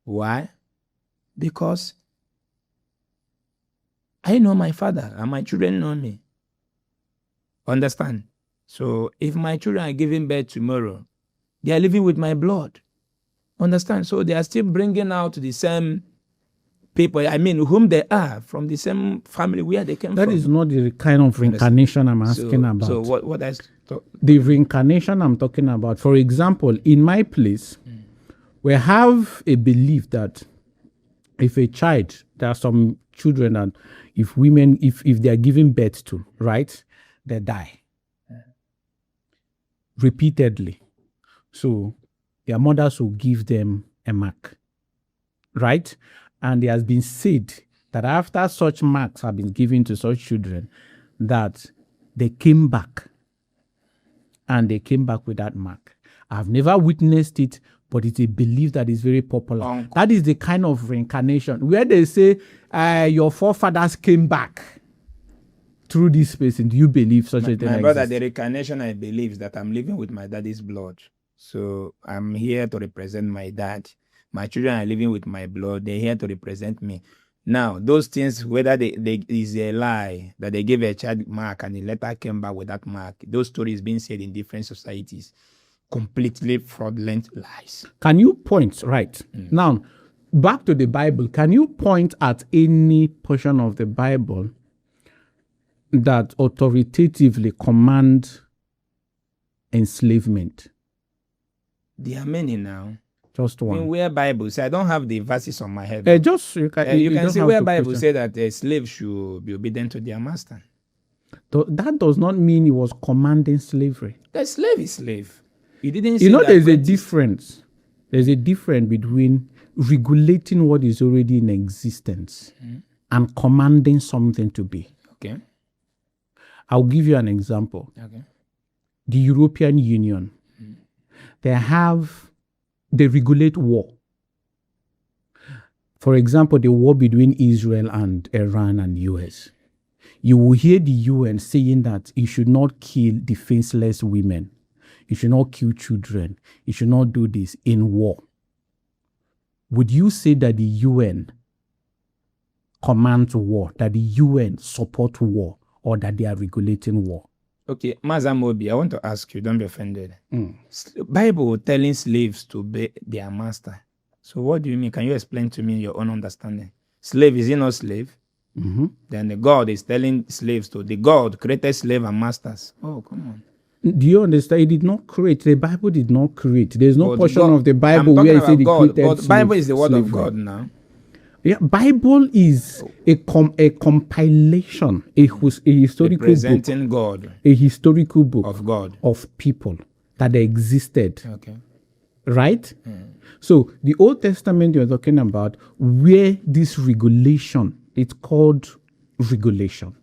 Why? Because I know my father and my children know me. Understand? So if my children are giving birth tomorrow, they are living with my blood. Understand? So they are still bringing out the same people, I mean, whom they are, from the same family where they came from.
That is not the kind of reincarnation I'm asking about.
So what I...
The reincarnation I'm talking about, for example, in my place, we have a belief that if a child, there are some children that if they are giving birth to, right, they die repeatedly. So their mothers will give them a mark, right? And it has been said that after such marks have been given to such children, that they came back. And they came back with that mark. I've never witnessed it, but it's a belief that is very popular. That is the kind of reincarnation where they say your forefathers came back through this person. Do you believe such a thing?
My brother, the reincarnation I believe is that I'm living with my daddy's blood. So I'm here to represent my dad. My children are living with my blood. They're here to represent me. Now, those things, whether they is a lie, that they gave a child mark and the letter came back with that mark, those stories being said in different societies, completely fraudulent lies.
Can you point, right? Now, back to the Bible, can you point at any portion of the Bible that authoritatively command enslavement?
There are many now.
Just one.
I mean, where Bible say, I don't have the verses on my head.
You
can see where Bible say that a slave should be obedient to their master.
That does not mean he was commanding slavery.
The slave is slave. He didn't say
there's a difference. There's a difference between regulating what is already in existence and commanding something to be.
Okay.
I'll give you an example.
Okay.
The European Union, they regulate war. For example, the war between Israel and Iran and US. You will hear the UN saying that you should not kill defenseless women. You should not kill children. You should not do this in war. Would you say that the UN commands war, that the UN support war, or that they are regulating war?
Okay, Mazamobi, I want to ask you, don't be offended. Bible telling slaves to obey their master. So what do you mean? Can you explain to me your own understanding? Slave, is he not slave? Then the God is telling slaves to, the God created slave and masters. Oh, come on.
Do you understand? It did not create. The Bible did not create. There's no portion of the Bible where it said it created
God. But Bible is the word of God now.
Yeah, Bible is a compilation, a historical
representing
book,
God,
a historical book
of God,
of people that existed.
Okay.
Right? So the Old Testament you're talking about, where this regulation, it's called regulation.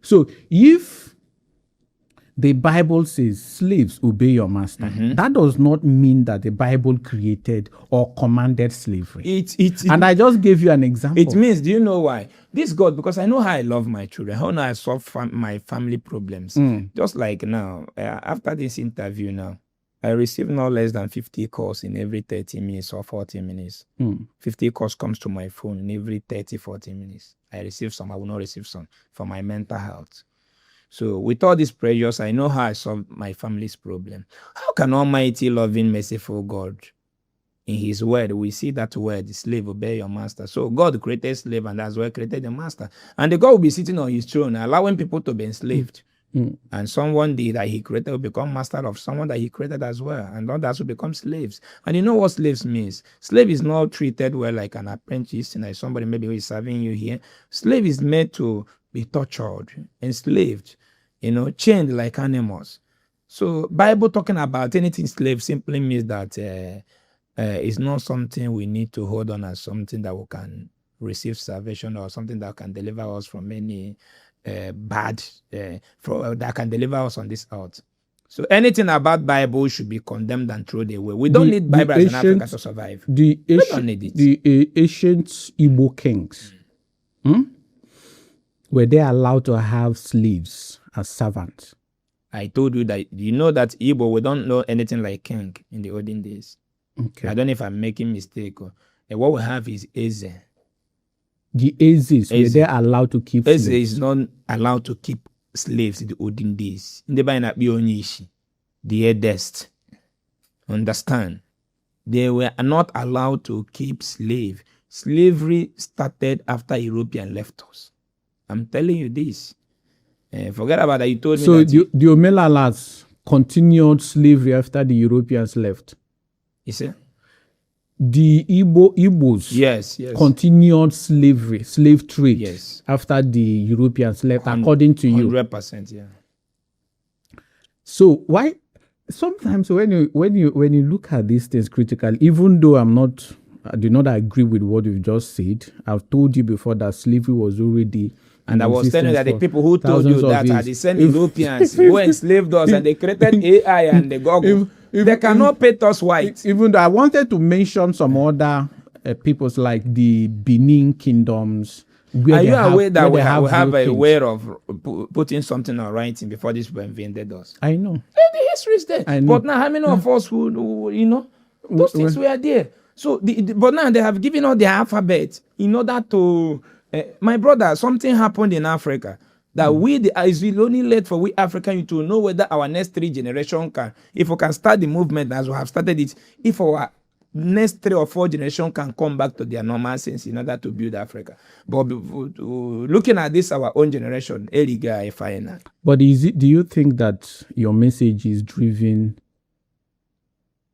So if the Bible says slaves obey your master, that does not mean that the Bible created or commanded slavery. And I just gave you an example.
It means, do you know why? This God, because I know how I love my children, how I solve my family problems. Just like now, after this interview now, I receive no less than 50 calls in every 30 minutes or 40 minutes. 50 calls comes to my phone in every 30, 40 minutes. I receive some, I will not receive some for my mental health. So with all these pressures, I know how I solved my family's problem. How can Almighty, loving, merciful God, in His word, we see that word, slave, obey your master. So God created slave, and that's why created the master. And the God will be sitting on His throne, allowing people to be enslaved. And someone that He created will become master of someone that He created as well. And others will become slaves. And you know what slaves means? Slave is not treated well like an apprentice, like somebody maybe who is serving you here. Slave is made to be tortured, enslaved, chained like animals. So Bible talking about anything slave simply means that it's not something we need to hold on as something that we can receive salvation, or something that can deliver us from any that can deliver us on this earth. So anything about Bible should be condemned and thrown away. We don't need Bible as an African to survive. We don't need it.
The ancient Igbo kings, were they allowed to have slaves as servants?
I told you that, that Igbo, we don't know anything like king in the olden days.
Okay.
I don't know if I'm making mistake. What we have is Eze.
The Ezes, were they allowed to keep
Eze
slaves?
is not allowed to keep slaves in the olden days. In the Bible, the eldest. Understand? They were not allowed to keep slaves. Slavery started after European left us. I'm telling you this. Forget about that. You told me
so
that.
So the Omelalas continued slavery after the Europeans left?
You see?
The Igbos
yes.
continued slave trade,
yes,
after the Europeans left, according to you.
100%, yeah.
So why sometimes when you look at these things critically, even though I do not agree with what you've just said, I've told you before that slavery was already.
And I was telling you that the people who told you that are the same Europeans who enslaved us, and they created AI and the Google. They cannot paint us white.
Even though I wanted to mention some other peoples like the Benin kingdoms.
Are you aware that we have a way of putting something on writing before these people invaded us?
I know.
The history is there. But now, how many of us who those things were there? So, but now they have given us the alphabet in order to... my brother, something happened in Africa that it's only late for we African to know whether our next 3 generations if we can start the movement as we have started it, if our next 3 or 4 generations can come back to their normal sense in order to build Africa. But looking at this, our own generation,
but do you think that your message is driven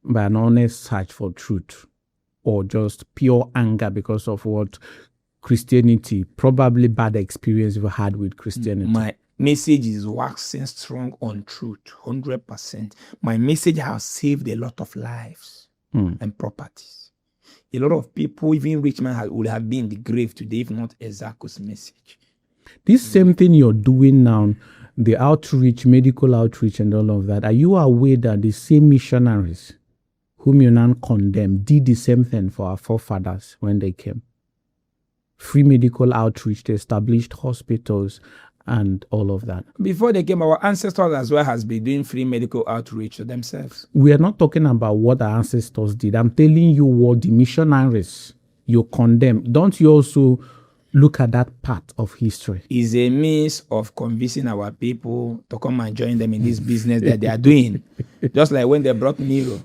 by an honest search for truth, or just pure anger because of what Christianity, probably bad experience you've had with Christianity?
My message is waxing strong on truth, 100%. My message has saved a lot of lives and properties. A lot of people, even rich men, would have been in the grave today if not Ezeaku's message.
This same thing you're doing now, the outreach, medical outreach and all of that, are you aware that the same missionaries whom you now condemn did the same thing for our forefathers when they came? Free medical outreach, they established hospitals and all of that. Before they came,
our ancestors as well has been doing free medical outreach to themselves.
We are not talking about what our ancestors did. I'm telling you what the missionaries you condemn. Don't you also look at that part of history?
It's a means of convincing our people to come and join them in this business that they are doing. Just like when they brought Nero.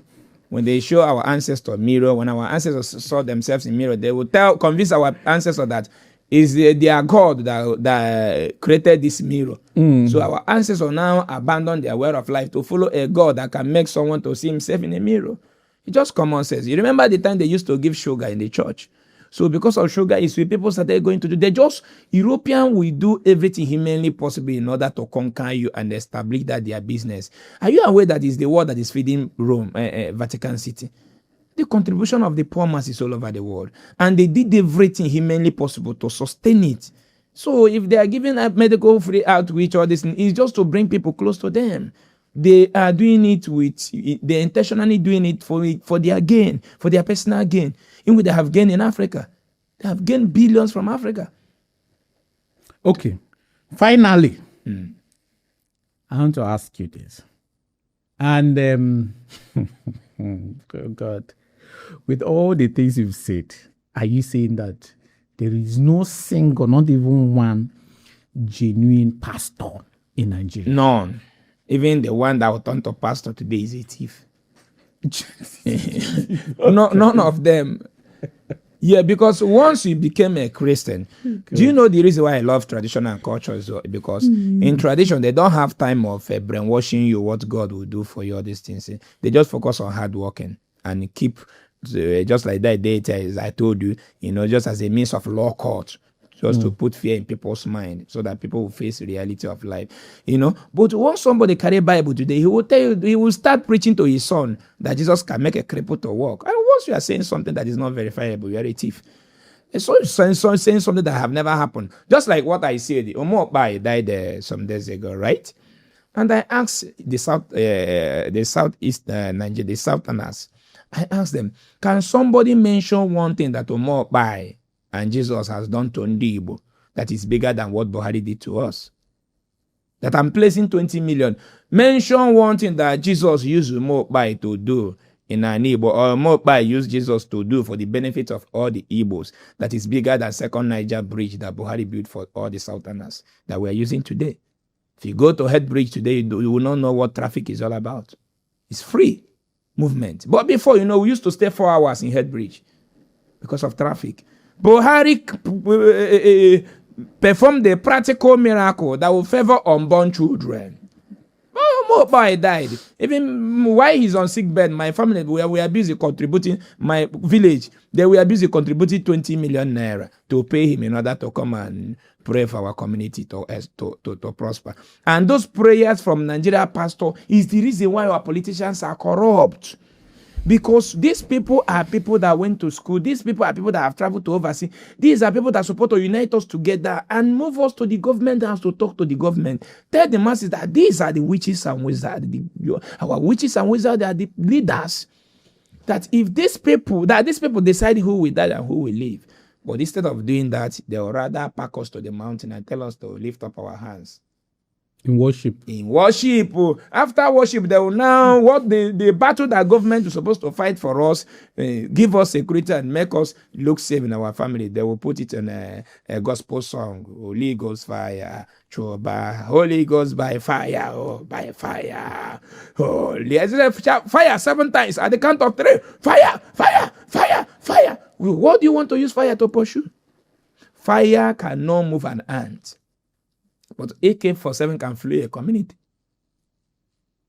When they show our ancestor mirror, when our ancestors saw themselves in mirror, they would convince our ancestor that is their God that created this mirror. So our ancestors now abandon their way of life to follow a God that can make someone to see himself in a mirror. It's just common sense. You remember the time they used to give sugar in the church? So because of sugar issue, people started going to do. European will do everything humanly possible in order to conquer you and establish that their business. Are you aware that it's the world that is feeding Rome, Vatican City? The contribution of the poor masses all over the world. And they did everything humanly possible to sustain it. So if they are giving a medical free outreach or this, it's just to bring people close to them. They are doing it they're intentionally doing it for their gain, for their personal gain. In which they have gained in Africa. They have gained billions from Africa.
Okay. Finally, I want to ask you this. And, oh God, with all the things you've said, are you saying that there is no single, not even one genuine pastor in Nigeria?
None. Even the one that will turn to pastor today is a thief. No, none of them. Yeah, because once you became a Christian, do you know the reason why I love tradition and culture is because in tradition they don't have time of brainwashing you what God will do for you, all these things. They just focus on hard working and keep just like that data, as I told you, just as a means of law court, just to put fear in people's mind so that people will face the reality of life, But once somebody carry Bible today, he will tell you, he will start preaching to his son that Jesus can make a cripple to walk. And once you are saying something that is not verifiable, you are a thief. And so saying something that have never happened. Just like what I said, Omenala died some days ago, right? And I asked the southeast Nigeria, the Southerners, I asked them, can somebody mention one thing that Omenala and Jesus has done to Igbo that is bigger than what Buhari did to us? That I'm placing 20 million. Mention one thing that Jesus used Omenala to do in an Igbo, or Omenala used Jesus to do for the benefit of all the Igbos that is bigger than second Niger bridge that Buhari built for all the Southerners that we are using today. If you go to Head Bridge today, you will not know what traffic is all about. It's free movement. But before, we used to stay 4 hours in Head Bridge because of traffic. Buhari performed a practical miracle that will favor unborn children. Omenala died. Even while he's on sick bed, my family, we are busy contributing, my village, they were busy contributing 20 million naira to pay him in order to come and pray for our community to prosper. And those prayers from Nigeria pastor is the reason why our politicians are corrupt. Because these people are people that went to school. These people are people that have traveled to overseas. These are people that are supposed to unite us together and move us to the government house to talk to the government. Tell the masses that these are the witches and wizards. Our witches and wizards are the leaders. That if these people decide who will die and who will live. But instead of doing that, they will rather pack us to the mountain and tell us to lift up our hands.
In worship.
After worship, they will now, what the battle that government is supposed to fight for us, give us security and make us look safe in our family. They will put it in a gospel song. Holy Ghost fire. Holy Ghost by fire. Oh, by fire. Holy. Fire 7 times at the count of 3. Fire, fire, fire, fire. What do you want to use fire to pursue? Fire cannot move an ant. But AK-47 can flee a community.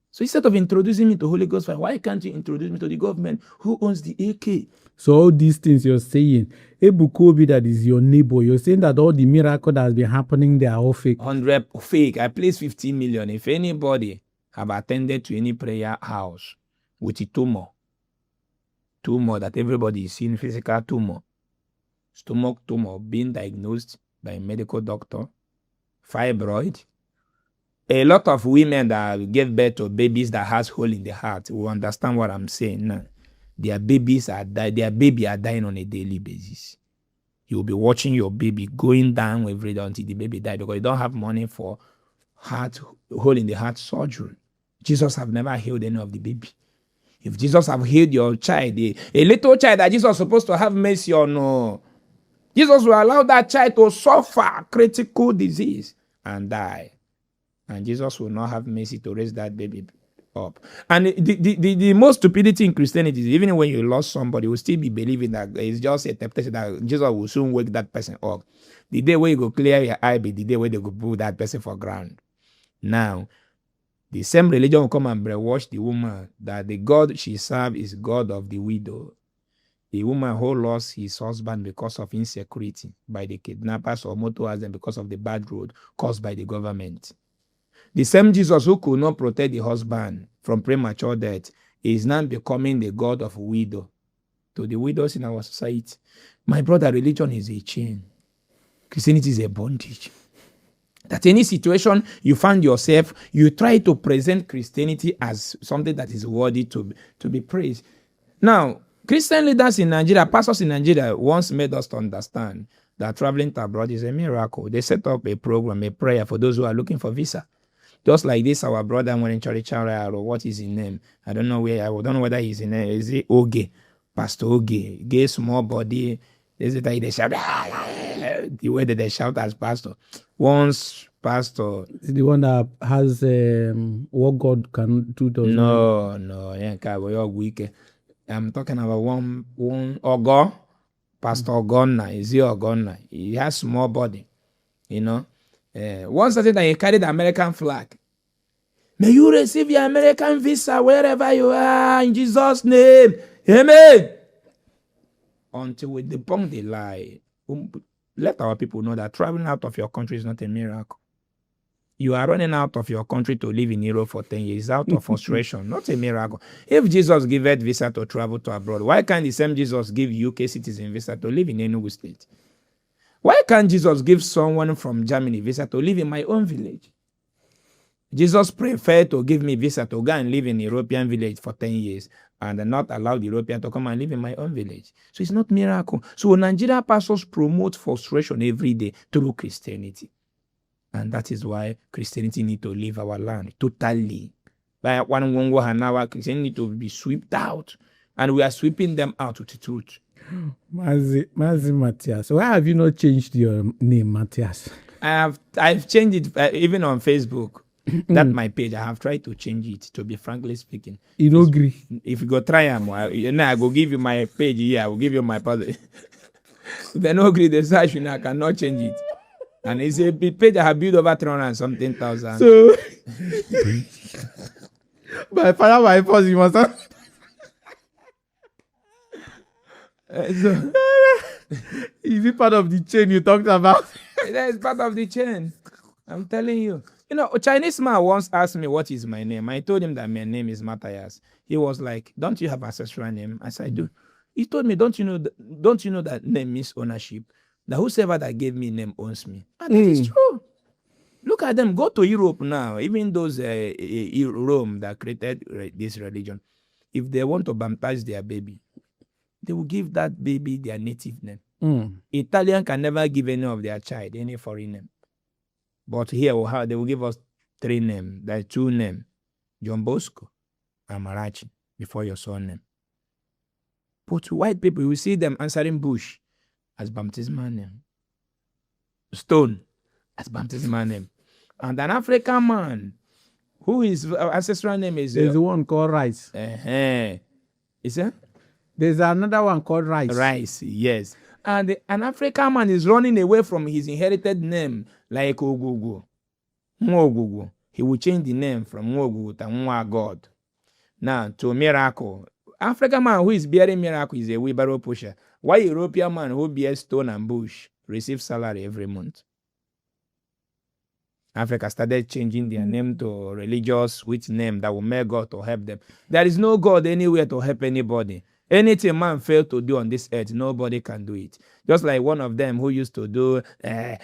So instead of introducing me to Holy Ghost fire, why can't you introduce me to the government who owns the AK?
So all these things you're saying, Ebukobi that is your neighbor, you're saying that all the miracle that has been happening, they are all fake.
100 fake. I placed 15 million. If anybody have attended to any prayer house with a tumor that everybody is seeing, physical tumor, stomach tumor being diagnosed by a medical doctor, fibroid, a lot of women that give birth to babies that has hole in the heart will understand what I'm saying now. Their baby are dying on a daily basis. You'll be watching your baby going down every day until the baby dies because you don't have money for hole in the heart surgery. Jesus have never healed any of the baby. If Jesus have healed your child, a little child that Jesus is supposed to have mercy on, Jesus will allow that child to suffer critical disease and die. And Jesus will not have mercy to raise that baby up. And the most stupidity in Christianity is even when you lost somebody, you will still be believing that it's just a temptation that Jesus will soon wake that person up. The day where you go clear your eye be the day where they go put that person for ground. Now, the same religion will come and brainwash the woman that the God she serves is God of the widow. A woman who lost his husband because of insecurity by the kidnappers or motor accident because of the bad road caused by the government. The same Jesus who could not protect the husband from premature death is now becoming the God of widow to the widows in our society. My brother, religion is a chain. Christianity is a bondage. That any situation you find yourself, you try to present Christianity as something that is worthy to be praised. Now, Christian leaders in Nigeria, pastors in Nigeria once made us to understand that traveling to abroad is a miracle. They set up a program, a prayer for those who are looking for visa. Just like this, our brother went in Charichara, or what is his name? I don't know whether he's in there. Is it Oge? Pastor Oge. Gay small body. Is it like they shout? The way that they shout as pastor. Once pastor.
It's the one that has what God can do. Does not.
No, yeah, weak. I'm talking about one Ogo, Pastor Ogonna. Is he Ogonna? He has small body, you know. Once I said that he carried the American flag. May you receive your American visa wherever you are in Jesus' name. Amen. Until we debunk the lie. Let our people know that traveling out of your country is not a miracle. You are running out of your country to live in Europe for 10 years out of frustration, not a miracle. If Jesus gave visa to travel to abroad, why can't the same Jesus give UK citizen visa to live in Enugu State? Why can't Jesus give someone from Germany visa to live in my own village? Jesus preferred to give me visa to go and live in a European village for 10 years and not allow the European to come and live in my own village. So it's not miracle. So Nigeria pastors promote frustration every day through Christianity. And that is why Christianity need to leave our land totally. By one Christianity need to be swept out. And we are sweeping them out with the truth.
Mazi Mathias. Why have you not changed your name, Mathias?
I've changed it even on Facebook. That's my page. I have tried to change it, to be frankly speaking.
You don't agree?
If you go try them, I go give you my page here. I will give you my password. If they don't agree, the search, I cannot change it. And it's a page I have built over 300 and something thousand.
So, by fire, by force, you must have.
So,
is it part of the chain you talked about?
That is part of the chain. I'm telling you. You know, a Chinese man once asked me what is my name. I told him that my name is Mathias. He was like, "Don't you have ancestral name?" I said, "I do." He told me, Don't you know that name means ownership? That whosoever that gave me name owns me. And that is true. Look at them. Go to Europe now. Even those Rome that created this religion, if they want to baptize their baby, they will give that baby their native name. Italian can never give any of their child any foreign name. But here they will give us 3 names. There are 2 names. John Bosco and Marachi before your son name. But white people, you see them answering Bush as baptismal name. Stone as baptismal name. And an African man who his ancestral name is...
There's one called Rice.
Is it?
There's another one called Rice.
Rice, yes. And an African man is running away from his inherited name like Ogugu. Mwogugu. He will change the name from Mwogugu to Mwa God. Now, to miracle. African man who is bearing miracle is a wheelbarrow pusher. Why European man who bears stone and bush receives salary every month? Africa started changing their name to religious with name that will make God to help them. There is no God anywhere to help anybody. Anything man failed to do on this earth, nobody can do it. Just like one of them who used to do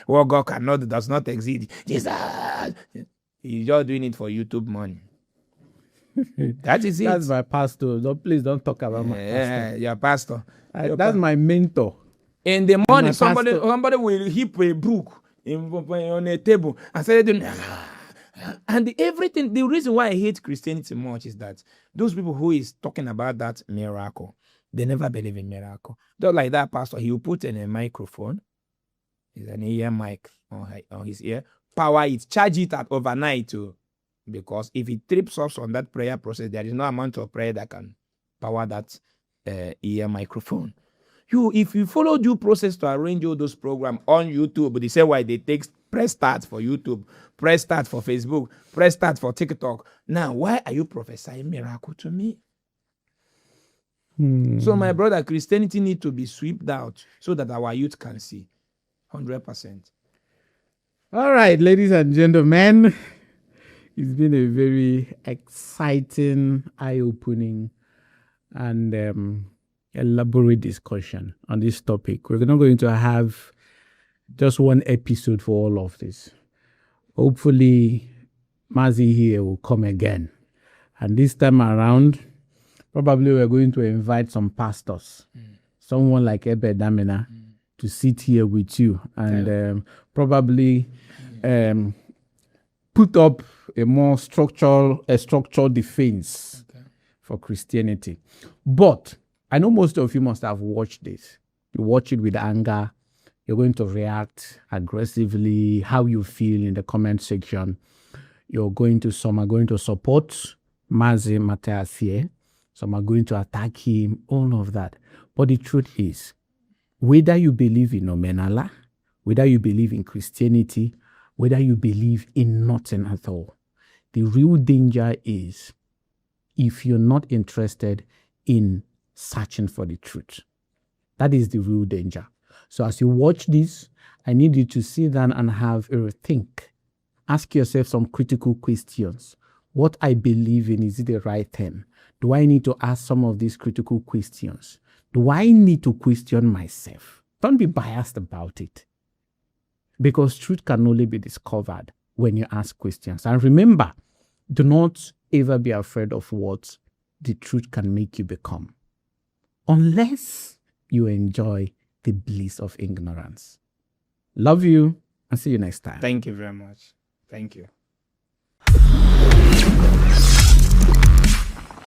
what God cannot, does not exist. Jesus, he's just doing it for YouTube money. That is it.
That's my pastor. Please don't talk about my pastor.
Your pastor.
That's my mentor.
In the morning, somebody will heap a book on a table and say, and everything. The reason why I hate Christianity much is that those people who is talking about that miracle, they never believe in miracle. Just like that pastor, he will put in a microphone, it's an ear mic on his ear, power it, charge it at overnight too. Because if it trips us on that prayer process, there is no amount of prayer that can power that ear microphone. If you follow due process to arrange all those programs on YouTube, but they say why they take press start for YouTube, press start for Facebook, press start for TikTok. Now, why are you prophesying miracle to me? So my brother, Christianity need to be swept out so that our youth can see. 100%.
All right, ladies and gentlemen. It's been a very exciting, eye-opening, and elaborate discussion on this topic. We're not going to have just one episode for all of this. Hopefully, Mazi here will come again. And this time around, probably we're going to invite some pastors, someone like Ebe Damina, to sit here with you and probably put up a more structural defense for Christianity. But I know most of you must have watched this. You watch it with anger. You're going to react aggressively, how you feel in the comment section. Some are going to support Mathias here. Some are going to attack him, all of that. But the truth is, whether you believe in Omenala, whether you believe in Christianity, whether you believe in nothing at all, the real danger is if you're not interested in searching for the truth. That is the real danger. So as you watch this, I need you to sit down and have a think. Ask yourself some critical questions. What I believe in, is it the right thing? Do I need to ask some of these critical questions? Do I need to question myself? Don't be biased about it. Because truth can only be discovered when you ask questions. And remember, do not ever be afraid of what the truth can make you become, unless you enjoy the bliss of ignorance. Love you, and see you next time.
Thank you very much. Thank you.